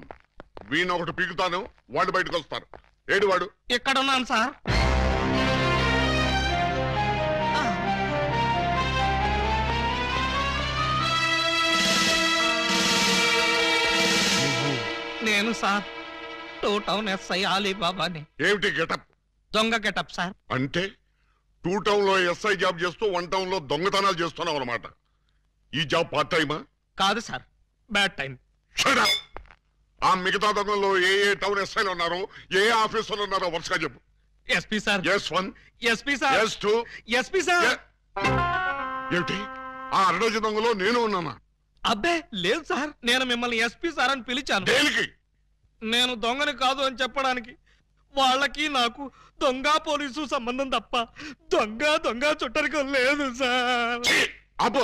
వీణ్ ఒకటి పీకుతాను, వాళ్ళు బయటకు వస్తారు. ఏడు వాడు? ఇక్కడ ఉన్నాను సార్. నేను సార్, 2 టౌన్ ఎస్ఐ అలీబాబాని. ఏమిటి గెటప్? దొంగ గెటప్ సార్. అంటే 2 టౌన్ లో ఎస్ఐ జాబ్ చేస్తూ 1 టౌన్ లో దొంగతనాలు చేస్తున్నావు అన్నమాట. ఈ జాబ్ పార్ట్ టైమా? కాదు సార్, బ్యాడ్ టైం. ఆ మిగతా దొంగల్లో ఏ టౌన్ ఎస్ఐలు ఉన్నారో, ఏ ఆఫీసర్లు ఉన్నారో వరుసగా చెప్పు. SP sir. S1, SP sir. S2, SP sir. ఏమిటి ఆ 6 డజన్ దొంగలో నేను ఉన్నానా? అబ్బే లేదు సార్, నేను మిమ్మల్ని ఎస్పీ సార్ అని పిలిచాను. దేనికి? నేను దొంగని కాదు అని చెప్పడానికి. వాళ్ళకి నాకు దొంగ పోలీసు సంబంధం తప్ప దొంగ చుట్టరికం లేదు సార్. అబ్బో,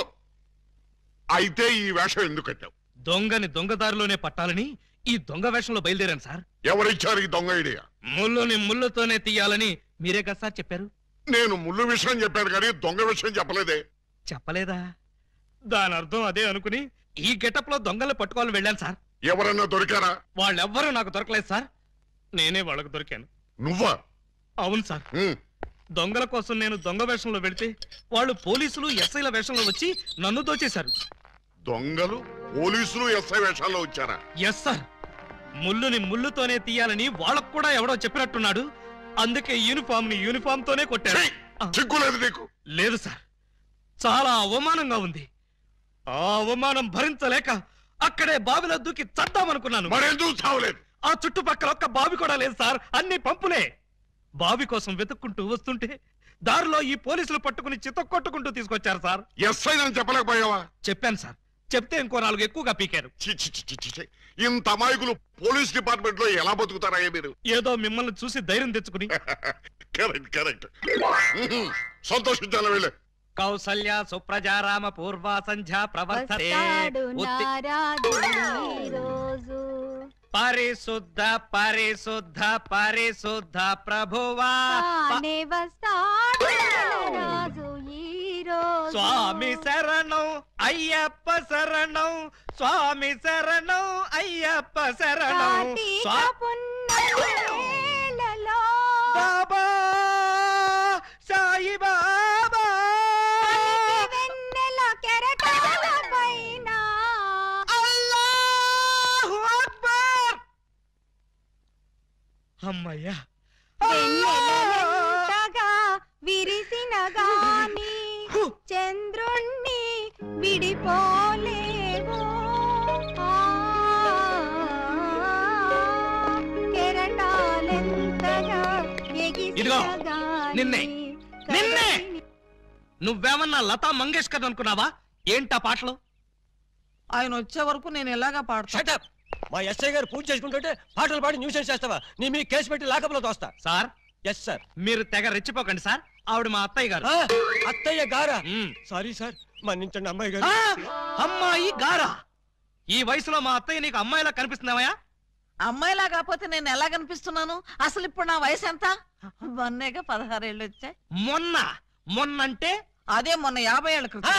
అయితే ఈ వేషం ఎందుకు కట్టావు? దొంగని దొంగదారిలోనే పట్టాలని ఈ దొంగ వేషంలో బయలుదేరాను సార్. ఎవరిచ్చారు ఈ దొంగ ఐడియా? ముళ్ళుని ముళ్ళుతోనే తీయాలని మీరే కదా సార్ చెప్పారు. నేను ముళ్ళు విషయం చెప్పాను కానీ దొంగ విషయం చెప్పలేదే. చెప్పలేదా? దాని అర్థం అదే అనుకుని ఈ గెటప్ లో దొంగల్ని పట్టుకోవాలని వెళ్ళాను సార్. ఎవరన్నా దొరికారా? వాళ్ళెవ్వరూ నాకు దొరకలేదు సార్, నేనే వాళ్ళకు దొరికాను. నువ్వా? అవును సార్. దొంగల కోసం నేను దొంగ వేషంలో వెళితే వాళ్ళు పోలీసులు ఎస్ఐల వేషంలో వచ్చి నన్ను దోచేశారు. దొంగలు పోలీసులు ఎస్ఐ వేషాల్లో వచ్చారా? Yes sir. ముళ్ళుని ముళ్ళుతోనే తీయాలని వాళ్ళకు కూడా ఎవడో చెప్పినట్టున్నాడు. అందుకే యూనిఫామ్ తోనే కొట్టారు. చిక్కులేదు నీకు? లేదు సార్, చాలా అవమానంగా ఉంది. ఆ అవమానం భరించలేక అక్కడే బావిలో దూకి చద్దామనుకున్నాను. మరెందుకు చావలేదు? ఆ చుట్టుపక్కల ఒక్క బావి కూడా లేదు సార్, అన్ని పంపులే. బావి కోసం వెతుక్కుంటూ వస్తుంటే దారిలో ఈ పోలీసులు పట్టుకుని చితక్కొట్టుకుంటూ తీసుకొచ్చారు సార్. ఎస్ఐ అని చెప్పలేకపోయావా? చెప్పాను సార్, చెప్తే ఇంకో 4 ఎక్కువగా పీకారు. ఇంత అమాయకులు పోలీస్ డిపార్ట్మెంట్ లో ఎలా బతుకుతారయ్యా మీరు? ఏదో మిమ్మల్ని చూసి ధైర్యం తెచ్చుకుని. కరెక్ట్ కరెక్ట్, సంతోషించాలి వెళ్ళే. కౌసల్య సుప్రజారామ పూర్వ సంధ్యా ప్రవర్తతే పరిశుద్ధ పరిశుద్ధ పరిశుద్ధ ప్రభువా స్వామి శరణం అయ్యప్ప శరణం, స్వామి శరణం అయ్యప్ప శరణం. బాబా సాయి బాబా అల్లాహు అక్బర్. అమ్మయ్యా, విరిసిన గాని చంద్రుణ్ణి విడిపోలేవు, కెరటాలెంతగా ఇదిగో నిన్నే నిన్నే నువ్వేమన్నా లతా మంగేష్కర్ అనుకున్నావా? ఏంటా పాటలు? ఆయన వచ్చే వరకు నేను ఎలాగా పాడతా? మా ఎస్ఐ గారు పూజ చేసుకుంటుంటే పాటలు పాడి న్యూసెన్స్ చేస్తావా? నీ మీ కేసు పెట్టి లాకప్లో తోస్తా. Sir, yes sir. మీరు తెగ రెచ్చిపోకండి సార్, ఆవిడ మా అత్తయ్య గారు. అత్తయ్య గారా? సారీ సార్, మన్నించండి అమ్మాయి గారు. అమ్మాయి గారా? ఈ వయసులో మా అత్తయ్య నీకు అమ్మాయిలా కనిపిస్తున్నావా? అమ్మాయిలా కాకపోతే నేను ఎలా కనిపిస్తున్నాను? అసలు ఇప్పుడు నా వయసు ఎంత? మొన్నేగా 16 ఏళ్ళు వచ్చాయి. మొన్నంటే అదే మొన్న 50 ఏళ్ళ క్రితం.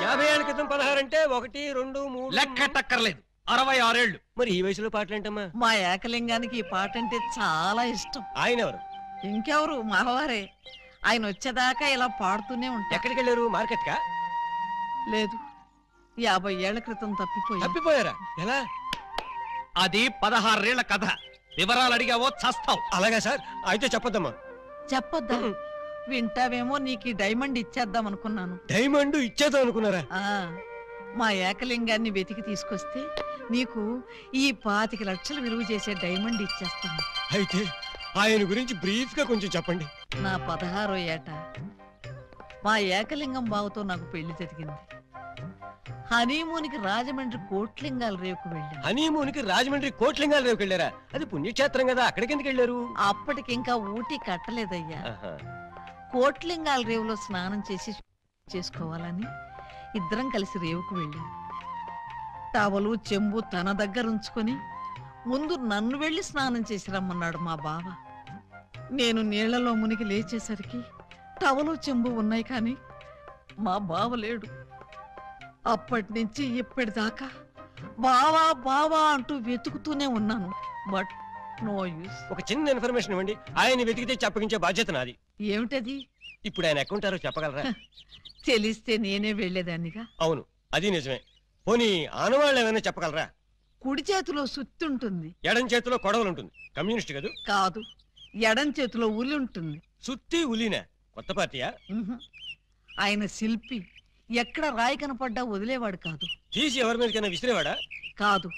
50 ఏళ్ళ క్రితం 16 అంటే 1, 2, 3 లెక్కటక్కర్లేదు, 66 ఏళ్ళు. మరి ఈ వయసులో పాటలేంటమ్మా? మా ఏకలింగానికి ఈ పాట అంటే చాలా ఇష్టం. ఆయన ఎవరు? ఇంకెవరు, మావారే. ఆయన వచ్చేదాకా ఇలా పాడుతూనే ఉంటా. ఎక్కడికి వెళ్ళారు? మార్కెట్ కా? లేదు, 50 ఏళ్ల క్రితం తప్పిపోయారా? ఎలా? అది 16 ఏళ్ల కథ. వివరాలు అడిగావో చస్తావు. అలాగా సార్, అయితే చెప్పొద్దమ్మా. చెప్పొద్దా? వింటావేమో, నీకు ఈ డైమండ్ ఇచ్చేద్దాం అనుకున్నాను. డైమండ్ ఇచ్చేద్దాం అనుకున్నారా? మా ఏకలింగాన్ని వెతికి తీసుకొస్తే నీకు ఈ 25 లక్షలు విలువ చేసే డైమండ్ ఇచ్చేస్తాను. అయితే ఆయన గురించి బ్రీఫ్ గా కొంచెం చెప్పండి. నా 16వ ఏట మా ఏకలింగం బావతో నాకు పెళ్లి జరిగింది. హనీమూన్కి రాజమండ్రి కోట్లింగాల రేవుకు వెళ్ళాను. హనీమూన్కి రాజమండ్రి కోట్లింగాల రేవుకి వెళ్ళారా? అది పుణ్యక్షేత్రం కదా, అక్కడికి ఎందుకు వెళ్ళారు? అప్పటికి ఇంకా ఊటీ కట్టలేదయ్యా. కోట్లింగాల రేవులో స్నానం చేసుకోవాలని ఇద్దరం కలిసి రేవుకు వెళ్ళాం. టవలు చెంబు తన దగ్గర ఉంచుకొని ముందు నన్ను వెళ్ళి స్నానం చేసి రమ్మన్నాడు మా బావ. నేను నీళ్లలో మునిగి లేచేసరికి టవలు చెంబు ఉన్నాయి, కానీ మా బావ లేడు. అప్పటి నుంచి ఇప్పటిదాకా బావా బావా అంటూ వెతుకుతూనే ఉన్నాను. But no use. ఒక చిన్న ఇన్ఫర్మేషన్ ఇవ్వండి, ఆయన వెతికితే చెప్పగించే బాధ్యత నాది. ఏమిటది? ఇప్పుడు ఆయన ఎక్కడుంటారో చెప్పగలరా? తెలిస్తే నేనే వెళ్లేదాన్నిగా. అవును, అది నిజమే. పోనీ ఆనవాళ్ళు ఏమైనా చెప్పగలరా? కుడి చేతిలో సుత్తి ఉంటుంది, ఎడం చేతిలో కొడవలు ఉంటుంది. కమ్యూనిస్ట్ కదూ? కాదు, ఎడం చేతిలో ఉలి ఉంటుంది. సుత్తి ఉలినా? కొత్త పార్టీయా? ఆయన శిల్పి, ఎక్కడ రాయి కనపడ్డా వదిలేవాడు కాదు. తీసి ఎవరి మీదకైనా విసిరేవాడా? కాదు,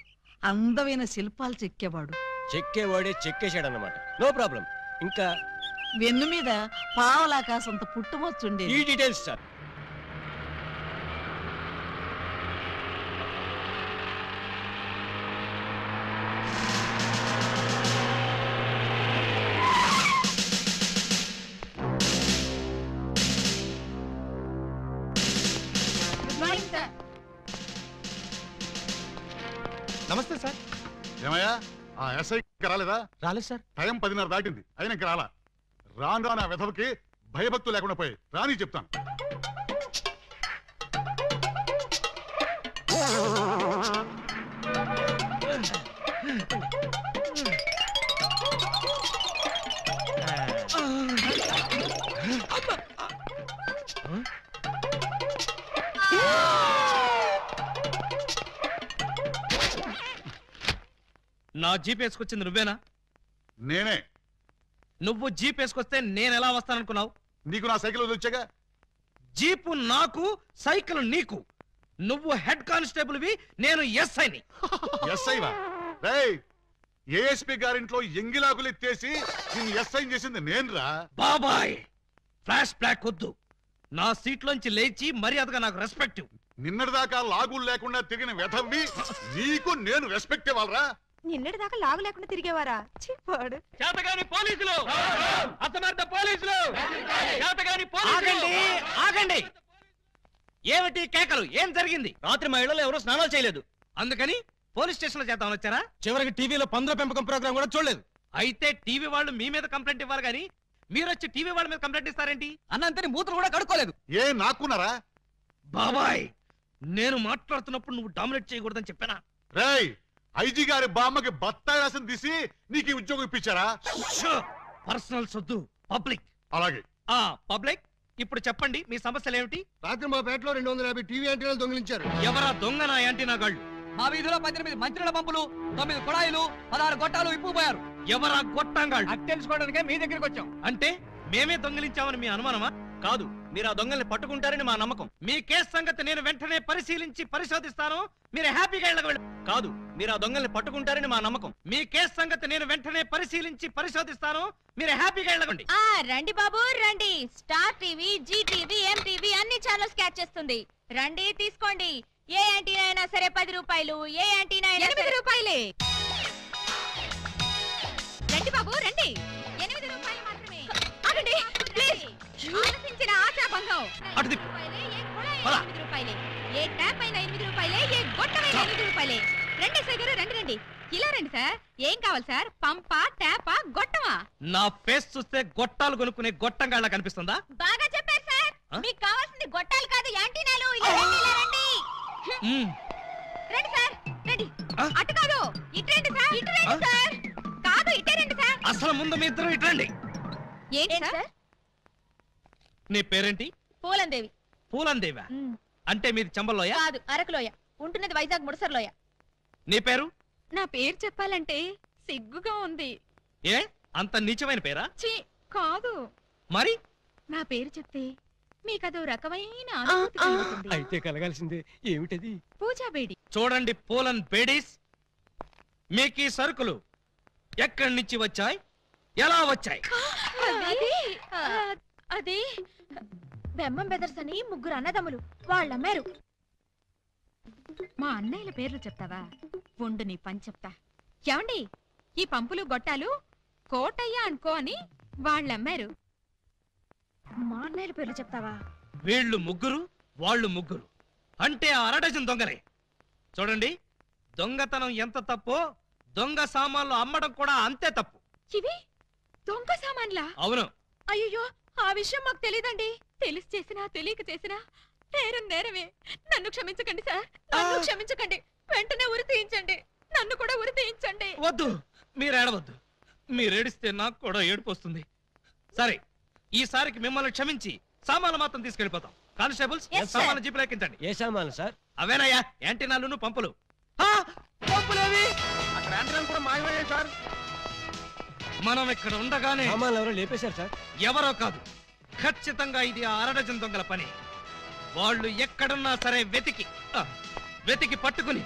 అందమైన శిల్పాలు చెక్కేవాడు. చెక్కేవాడే చెక్కేశాడన్నమాట. No problem. ఇంకా వెన్ను మీద పావలాకాశంత పుట్టుమొచ్చుండే. ఈ డీటెయిల్స్ సార్. నమస్తే సార్. ఏమయ్యా, ఆ ఎస్ఐ రాలేదా? రాలేదు సార్. టైం 10:30 దాటింది, అయినా ఇంకా రాలా. రాను రాను ఆ వెధవకి భయభక్తులు లేకుండా పోయి రాని చెప్తాను. నా జీప్ వేసుకొచ్చింది నువ్వేనా? నేనే. నువ్వు జీప్ వేసుకొస్తే నేను ఎలా వస్తాననుకున్నావు? నీకు నా సైకిల్ వదిలిచ్చాగా. జీపు నాకు, సైకిల్ నీకు. నువ్వు హెడ్ కానిస్టేబుల్ వి, నేను ఎస్ఐని. ఎస్ఐవా? రేయ్, ఏఎస్పీ గారింట్లో ఎంగిలాకులు ఎత్తేసి నిన్ను ఎస్ఐ చేసింది నేనురా. బాబాయ్ ఫ్లాష్ బ్లాక్ వద్దు. నా సీట్లోంచి లేచి మర్యాదగా నాకు రెస్పెక్ట్. నిన్నటిదాకా లాగులు లేకుండా తిరిగిన వెధవ్వి నీకు నేను రెస్పెక్ట్ ఇవ్వాలరా. నిన్నటి దాకా లాగు లేకుండా తిరిగేవారా? చెప్పాడు. చేతగాని పోలీసులు, అసమర్థ పోలీసులు, చేతగాని పోలీసులు. ఆగండి. ఏమిటి కేకలు? ఏం జరిగింది? రాత్రి మా ఇళ్లలో ఎవరో స్నానాలు చేయలేదు, అందుకని పోలీస్ స్టేషన్ లో చేద్దామని వచ్చారా? చివరికి టీవీలో పందుల పెంపకం ప్రోగ్రామ్ కూడా చూడలేదు. అయితే టీవీ వాళ్ళు మీ మీద కంప్లైంట్ ఇవ్వాలి గానీ మీరు వచ్చి టీవీ వాళ్ళ మీద కంప్లైంట్ ఇస్తారేంటి? అన్నంతని మూతలు కూడా కడుక్కోలేదు. ఏ నాకున్నారా? బాబాయ్ నేను మాట్లాడుతున్నప్పుడు నువ్వు డామినేట్ చేయకూడదని చెప్పానా? రేయ్, ఐజీ గారి బామ్మకి బత్తాయి రాసం తీసి నీకు ఈ ఉద్యోగం ఇప్పించారా? పర్సనల్ సొద్దు, పబ్లిక్. అలాగే. పబ్లిక్, ఇప్పుడు చెప్పండి మీ సమస్యలు ఏమిటి? రాత్రి మా పేటలో 250 టీవీ యాంటీనాలు దొంగిలించారు. ఎవరా దొంగ నా యాంటీనా గాళ్ళు? మా వీధిలో 18 మంత్రుల పంపులు, 9 కుళాయిలు, 16 గొట్టాలు ఇప్పుపోయారు. ఎవరా గొట్టంగాళ్ళు? అది తెలుసుకోవడానికే మీ దగ్గరికి వచ్చాం. అంటే మేమే దొంగిలించామని మీ అనుమానమా? కాదు, మీరు ఆ దొంగల్ని పట్టుకుంటారని మా నమ్మకం. మీ కేసు సంగతి నేను వెంటనే పరిశీలించి పరిశోధిస్తాను. మీరు హ్యాపీగా వెళ్ళగలరు. కాదు, మీరు ఆ దొంగల్ని పట్టుకుంటారని మా నమ్మకం. మీ కేసు సంగతి నేను వెంటనే పరిశీలించి పరిశోధిస్తాను. మీరు హ్యాపీగా వెళ్ళగండి. రండి బాబు రండి. Star TV, Zee TV, MTV అన్ని ఛానల్స్ క్యాచ్ చేస్తుంది. రండి తీసుకోండి. ఏ యాంటీనా అయినా సరే 10 రూపాయలు, ఏ యాంటీనా అయినా 8 రూపాయలే. రండి బాబు రండి. 8 రూపాయలు మాత్రమే. ఆగండి ప్లీజ్. ఆలోచించిన ఆశాభంగం. అటు దిక్కు. ఏ కుళాయి 8 రూపాయలే, ఏ ట్యాప్ అయినా 8 రూపాయలే, ఏ గొట్టమైనా 8 రూపాయలే. రండి సార్ గారు, రండి రండి. ఇలా రండి సార్. ఏం కావాలి సార్? పంపా, ట్యాపా, గొట్టమా? నా ఫేస్ చూస్తే గొట్టాలు కొనుక్కునే గొట్టంగాళ్ళ కనిపిస్తుందా? బాగా చెప్పారు సార్. మీకు కావాల్సింది గొట్టాలు కాదు యాంటీనాలు. ఇలా రండి, ఇలా రండి. రండి సార్ రండి. అటు కాదు, ఇటు రండి సార్. ఇటు రండి సార్. కాదు, ఇటే రండి సార్. అసలు ముందు మీ ఇద్దరు ఇట్రండి. ఏంటి సార్? నీ పేరేంటి? పూలందేవి. పూలందేవా? అంటే మీది చంబల్లోయ? కాదు, అరకులోయ. ఉంటున్నది వైజాగ్ ముడసర్లోయ. నీ పేరు? నా పేరు చెప్పాలంటే సిగ్గుగా ఉంది. ఏ అంత నీచమైన పేరా? ఛీ, కాదు. మరి నా పేరు చెప్తే మీకదో రకమైన అనుభూతి కలుగుతుంది. అయితే కలగాల్సిందే. ఏమిటది? పూజా బేడి. చూడండి పూలన్ బేడీస్, మీకు ఈ సరుకులు ఎక్కడి నుంచి వచ్చాయి, ఎలా వచ్చాయి? అది బెమ్మం బెదర్స్ అని 3 అన్నదమ్ములు వాళ్ళమ్మారు. మా అన్నయ్యల పేర్లు చెప్తావా? ఉండు నీ పని చెప్తా. ఏమండి, ఈ పంపులు గొట్టాలు కోటయ్య అనుకో అని వాళ్ళమ్మారు. మా అన్నయ్యల పేర్లు చెప్తావా? వీళ్ళు 3, వాళ్ళు 3. అంటే 1/2 డజన్ దొంగలే. చూడండి, దొంగతనం ఎంత తప్పో దొంగ సామాన్లు అమ్మడం కూడా అంతే తప్పు. ఇవి దొంగ సామాన్లా? అవును. అయ్యో, ఆ విషయం మాకు తెలీదండి. తెలిసి చేసినా తెలియక చేసినా నేరం నేరమే. నన్ను క్షమించకండి సార్, నన్ను క్షమించకండి. వెంటనే ఉరి తీయించండి, నన్ను కూడా ఉరి తీయించండి. వద్దు, మీరు ఏడవద్దు. మీరేడిస్తే నాకు కూడా ఏడుపు వస్తుంది. సరే, ఈసారికి మిమ్మల్ని క్షమించి సామాన్లు మాత్రం తీసుకెళ్ళిపోతాం. కానిస్టేబుల్స్, సామాన్లు జీపులు ఎక్కించండి. ఏ సామాన్లు సార్? అవేనయ్యా, యాంటీనాలు, పంపులు. పంపులేవి? అక్కడ యాంటీనాలు కూడా మాయమయ్యాయి సార్. మనం ఇక్కడ ఉండగానే సామాన్లు ఎవరో లేపేశారు సార్. ఎవరో కాదు, ఖచ్చితంగా ఇది 1/2 డజన్ దొంగల పని. వాళ్ళు ఎక్కడున్నా సరే వెతికి పట్టుకుని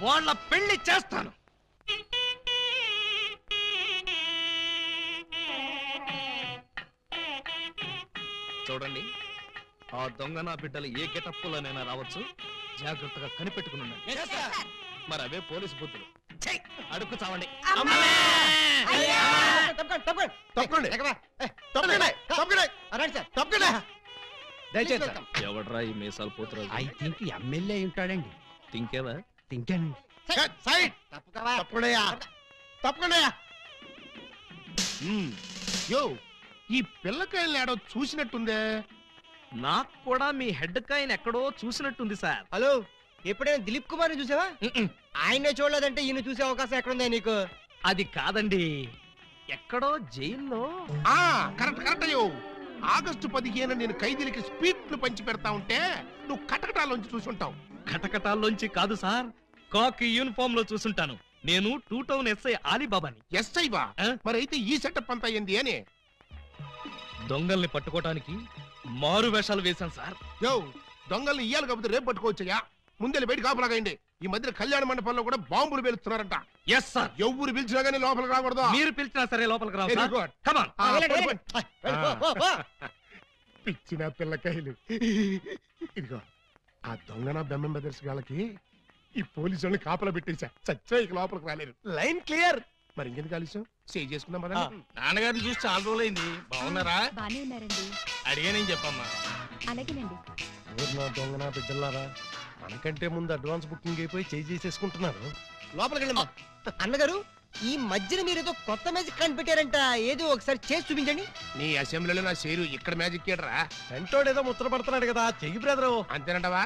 వాళ్ళ పెళ్లి చేస్తాను. చూడండి, ఆ దొంగ నా బిడ్డలు ఏ గెటప్పులోనైనా రావచ్చు. జాగ్రత్తగా కనిపెట్టుకుని ఉండండి. మరి అవే పోలీసు బుద్ధులు. అడుక్కు చావండి. ఎవడ్రా ఈ మీసాలు పోతురాజు? ఐ థింక్ ఎమ్మెల్యే ఉంటాడండి. తింకేవా? తింటానండి. యో, ఈ పిల్లకాయలు ఏడో చూసినట్టుందే. నాకు కూడా మీ హెడ్ కాయని ఎక్కడో చూసినట్టుంది సార్. హలో, ఎప్పుడైనా దిలీప్ కుమార్ చూసావా? ఆయనే చూడలేదంటే ఈయన చూసే అవకాశం ఎక్కడుందా నీకు? అది కాదండి, ఎక్కడో జైల్లో. కరెక్ట్ అయ్యో. ఆగస్టు 15 నేను ఖైదీలకి స్పీట్లు పంచి పెడతా ఉంటే నువ్వు కటకటాల్లోంచి చూసుంటావు. కటకటాల్లోంచి కాదు సార్, కాకి యూనిఫామ్ లో చూసుంటాను. నేను 2 టౌన్ ఎస్ఐ ఆలీబాబాని. ఎస్ఐ బా? మరి అయితే ఈ సెటప్ అంతా ఏంది అని? దొంగల్ని పట్టుకోవడానికి మారు వేషాలు వేశాను సార్. యో, దొంగల్ని ఇయ్యాలి కాకపోతే రేపు పట్టుకోవచ్చయ్యా. ముందెళ్ళి బయట కాపలాగాయండి. ఈ మధ్య కళ్యాణ మండపంలో కూడా బాంబులు పేలుస్తున్నారంట. Yes sir. ఎవరు పిలిచినా కానీ లోపలికి రాకూడదు. మీరు పిలిచినా సరే లోపలికి రావు Very sir. good. Come on. పిచ్చిన పిల్లకాయలు. ఇదిగో ఆ దొంగన బెమ్మం బెదర్స్ వాళ్ళకి ఈ పోలీసు వాళ్ళని కాపలా పెట్టేశా. చచ్చా ఇక లోపలికి రాలేరు. Line clear. మరి ఇంకెందుకు ఆలస్యం? సేవ్ చేసుకుందాం కదా. నాన్నగారిని చూసి చాలా రోజులైంది. బాగున్నారా? బానే ఉన్నారండి. అడిగానేం చెప్పమ్మా. అలాగేనండి. నా దొంగన బిడ్డలారా, మనకంటే ముందు అడ్వాన్స్ బుకింగ్ అయిపోయి చేసేసుకుంటున్నారు. లోపలికి వెళ్ళమ్మా. అన్నగారు, ఈ మధ్యన మీరు ఏదో కొత్త మ్యాజిక్ కనిపెట్టారంట, ఏదో ఒకసారి చేసి చూపించండి. నీ అసెంబ్లీలో నా షేరు ఇక్కడ మ్యాజిక్ ఏడరా. వెంటోడు ఏదో ముచ్చట పడుతున్నాడు కదా, చెయ్యి బ్రదరు. అంతేనంటవా?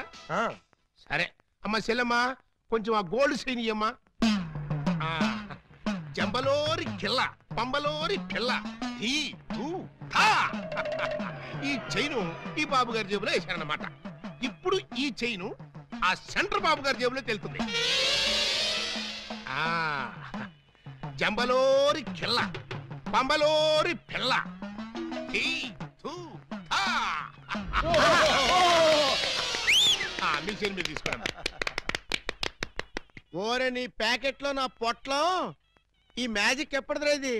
సరే అమ్మా చెల్లెమ్మా, కొంచెం ఆ గోల్డ్ చైన్ ఇయ్యమ్మా. జంబలోరి కిల్ల పంబలోరి పిల్ల ఈ చైను ఈ బాబు గారి జేబులో వేశారన్నమాట. ఇప్పుడు ఈ చైను ఆ సెంటర్ బాబు గారి జేబులో తెలుతుంది. జంబలోరి కిల్ల పంబలోరి పిల్ల మీ చైన్ మీరు తీసుకోండి. ఓరే నీ ప్యాకెట్ లో నా పొట్లం, ఈ మ్యాజిక్ ఎప్పటిదిరా? ఇది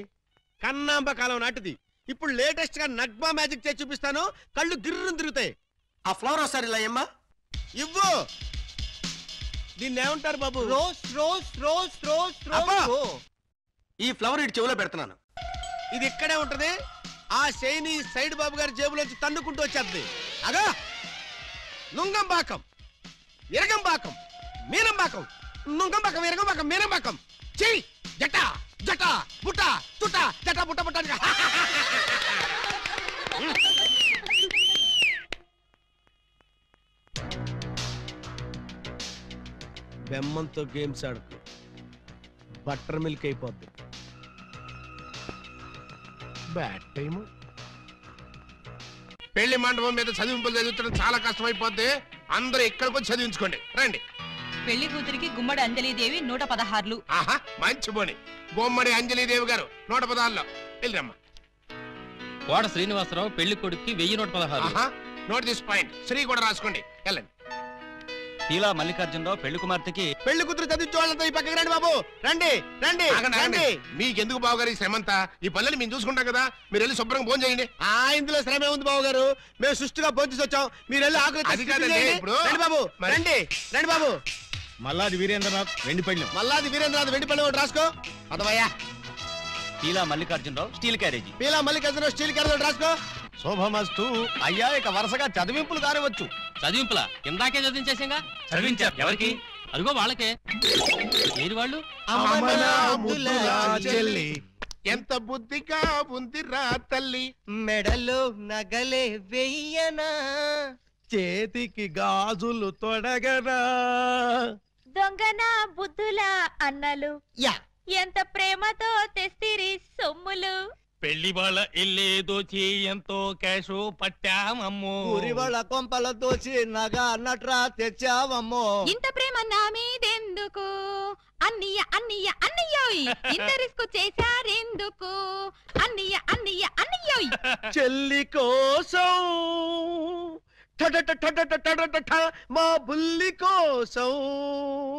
కన్నాంబ కాలం నాటిది. ఇప్పుడు లేటెస్ట్ గా నగ్మా మ్యాజిక్ చేసి చూపిస్తాను, కళ్ళు గిర్రం తిరుగుతాయి. ఆ ఫ్లవర్ ఒకసారి ఇలా అమ్మా ఇవ్వు. దీన్ని ఏమంటారు బాబు? Rose rose rose rose rose. ఈ ఫ్లవర్ ఇటు చెవులో పెడుతున్నాను. ఇది ఇక్కడే ఉంటది. ఆ శైని సైడ్ బాబు గారి జేబులోంచి తన్నుకుంటూ వచ్చేది. అగా నుంగంబాకం, ఇరగంబాకం, మీనంబాకం, నుంగంబాకం, ఇరగంబాకం, మీనంబాకం. చెయ్యి జట జట బుట్ట తుట జట బుట్ట బుట్ట. బెమ్మంతో గేమ్స్ ఆడుకో, బటర్ మిల్క్ అయిపోద్ది. Bad time. పెళ్లి మండపం మీద చదివింపులు చదివించడం చాలా కష్టమైపోద్ది. అందరూ ఇక్కడికి వచ్చి చదివించుకోండి. రండి. పెళ్లి కూతురికి గుమ్మడి అంజలిదేవి 116. ఆహా, మంచి పోని. బొమ్మడి అంజలిదేవి గారు 116లో వెళ్ళరమ్మా. కోట శ్రీనివాసరావు పెళ్లి కొడుక్కి 1116. Note this point. శ్రీ కూడా రాసుకోండి. వెళ్ళండి. తీలా మల్లికార్జునరావు పెళ్లి కుమార్తెకి పెళ్లి కూతురు చదివించోళ్ళంతా ఈ పక్కకి రండి బాబు. రండి రండి రండి. మీకెందుకు బావగారు ఈ శ్రమంతా? ఈ పనులని మేము చూసుకుంటాం కదా. మీరు వెళ్ళి శుభ్రంగా భోజనం చేయండి. ఇందులో శ్రమ ఉంది బాబు గారు. మేము సుష్టిగా భోజనం వచ్చాం. మీరు వెళ్ళి ఆకులు అది కాదండి ఇప్పుడు. రండి బాబు, రండి రండి బాబు. మల్లాది వీరేంద్రనాథ్ వెండి పళ్ళెం. మల్లాది వీరేంద్రనాథ్ వెండి పళ్ళెం ఒకటి రాసుకో. అదవయ్యా. Teela Mallikarjunarao steel carriage. Peela Mallikarjunarao steel carriage ఒకటి రాసుకో. శోభమస్తు. అయ్యా ఇక వరుసగా చదివింపులు కానివచ్చు. చదివింపులా? ఇందాకే చదివించేసాగా. చదివించారు ఎవరికి? అదిగో వాళ్ళకే. ఏది వాళ్ళు? ఎంత బుద్ధిగా ఉందిరా తల్లి. మెడలో నగలే వెయ్యనా, చేతికి గాజులు తొడగనా. దొంగన బుద్ధుల అన్నలు ఎంత ప్రేమతో తెస్తిరి సొమ్ములు. పెళ్లి వాళ్ళ ఇల్లే దోచి ఎంతో క్యాష్ పట్టామమ్మో. ఊరి వాళ్ళ కొంపల దోచి నగా నట్రా తెచ్చావమ్మో. ఇంత ప్రేమ నా మీదెందుకు అన్నయ్య అన్నయ్య అన్నయ్యోయ్, ఇంత రిస్క్ చేశారెందుకు అన్నయ్య అన్నయ్య అన్నయ్యోయ్. చెల్లి కోసం మా బుల్లి కోసం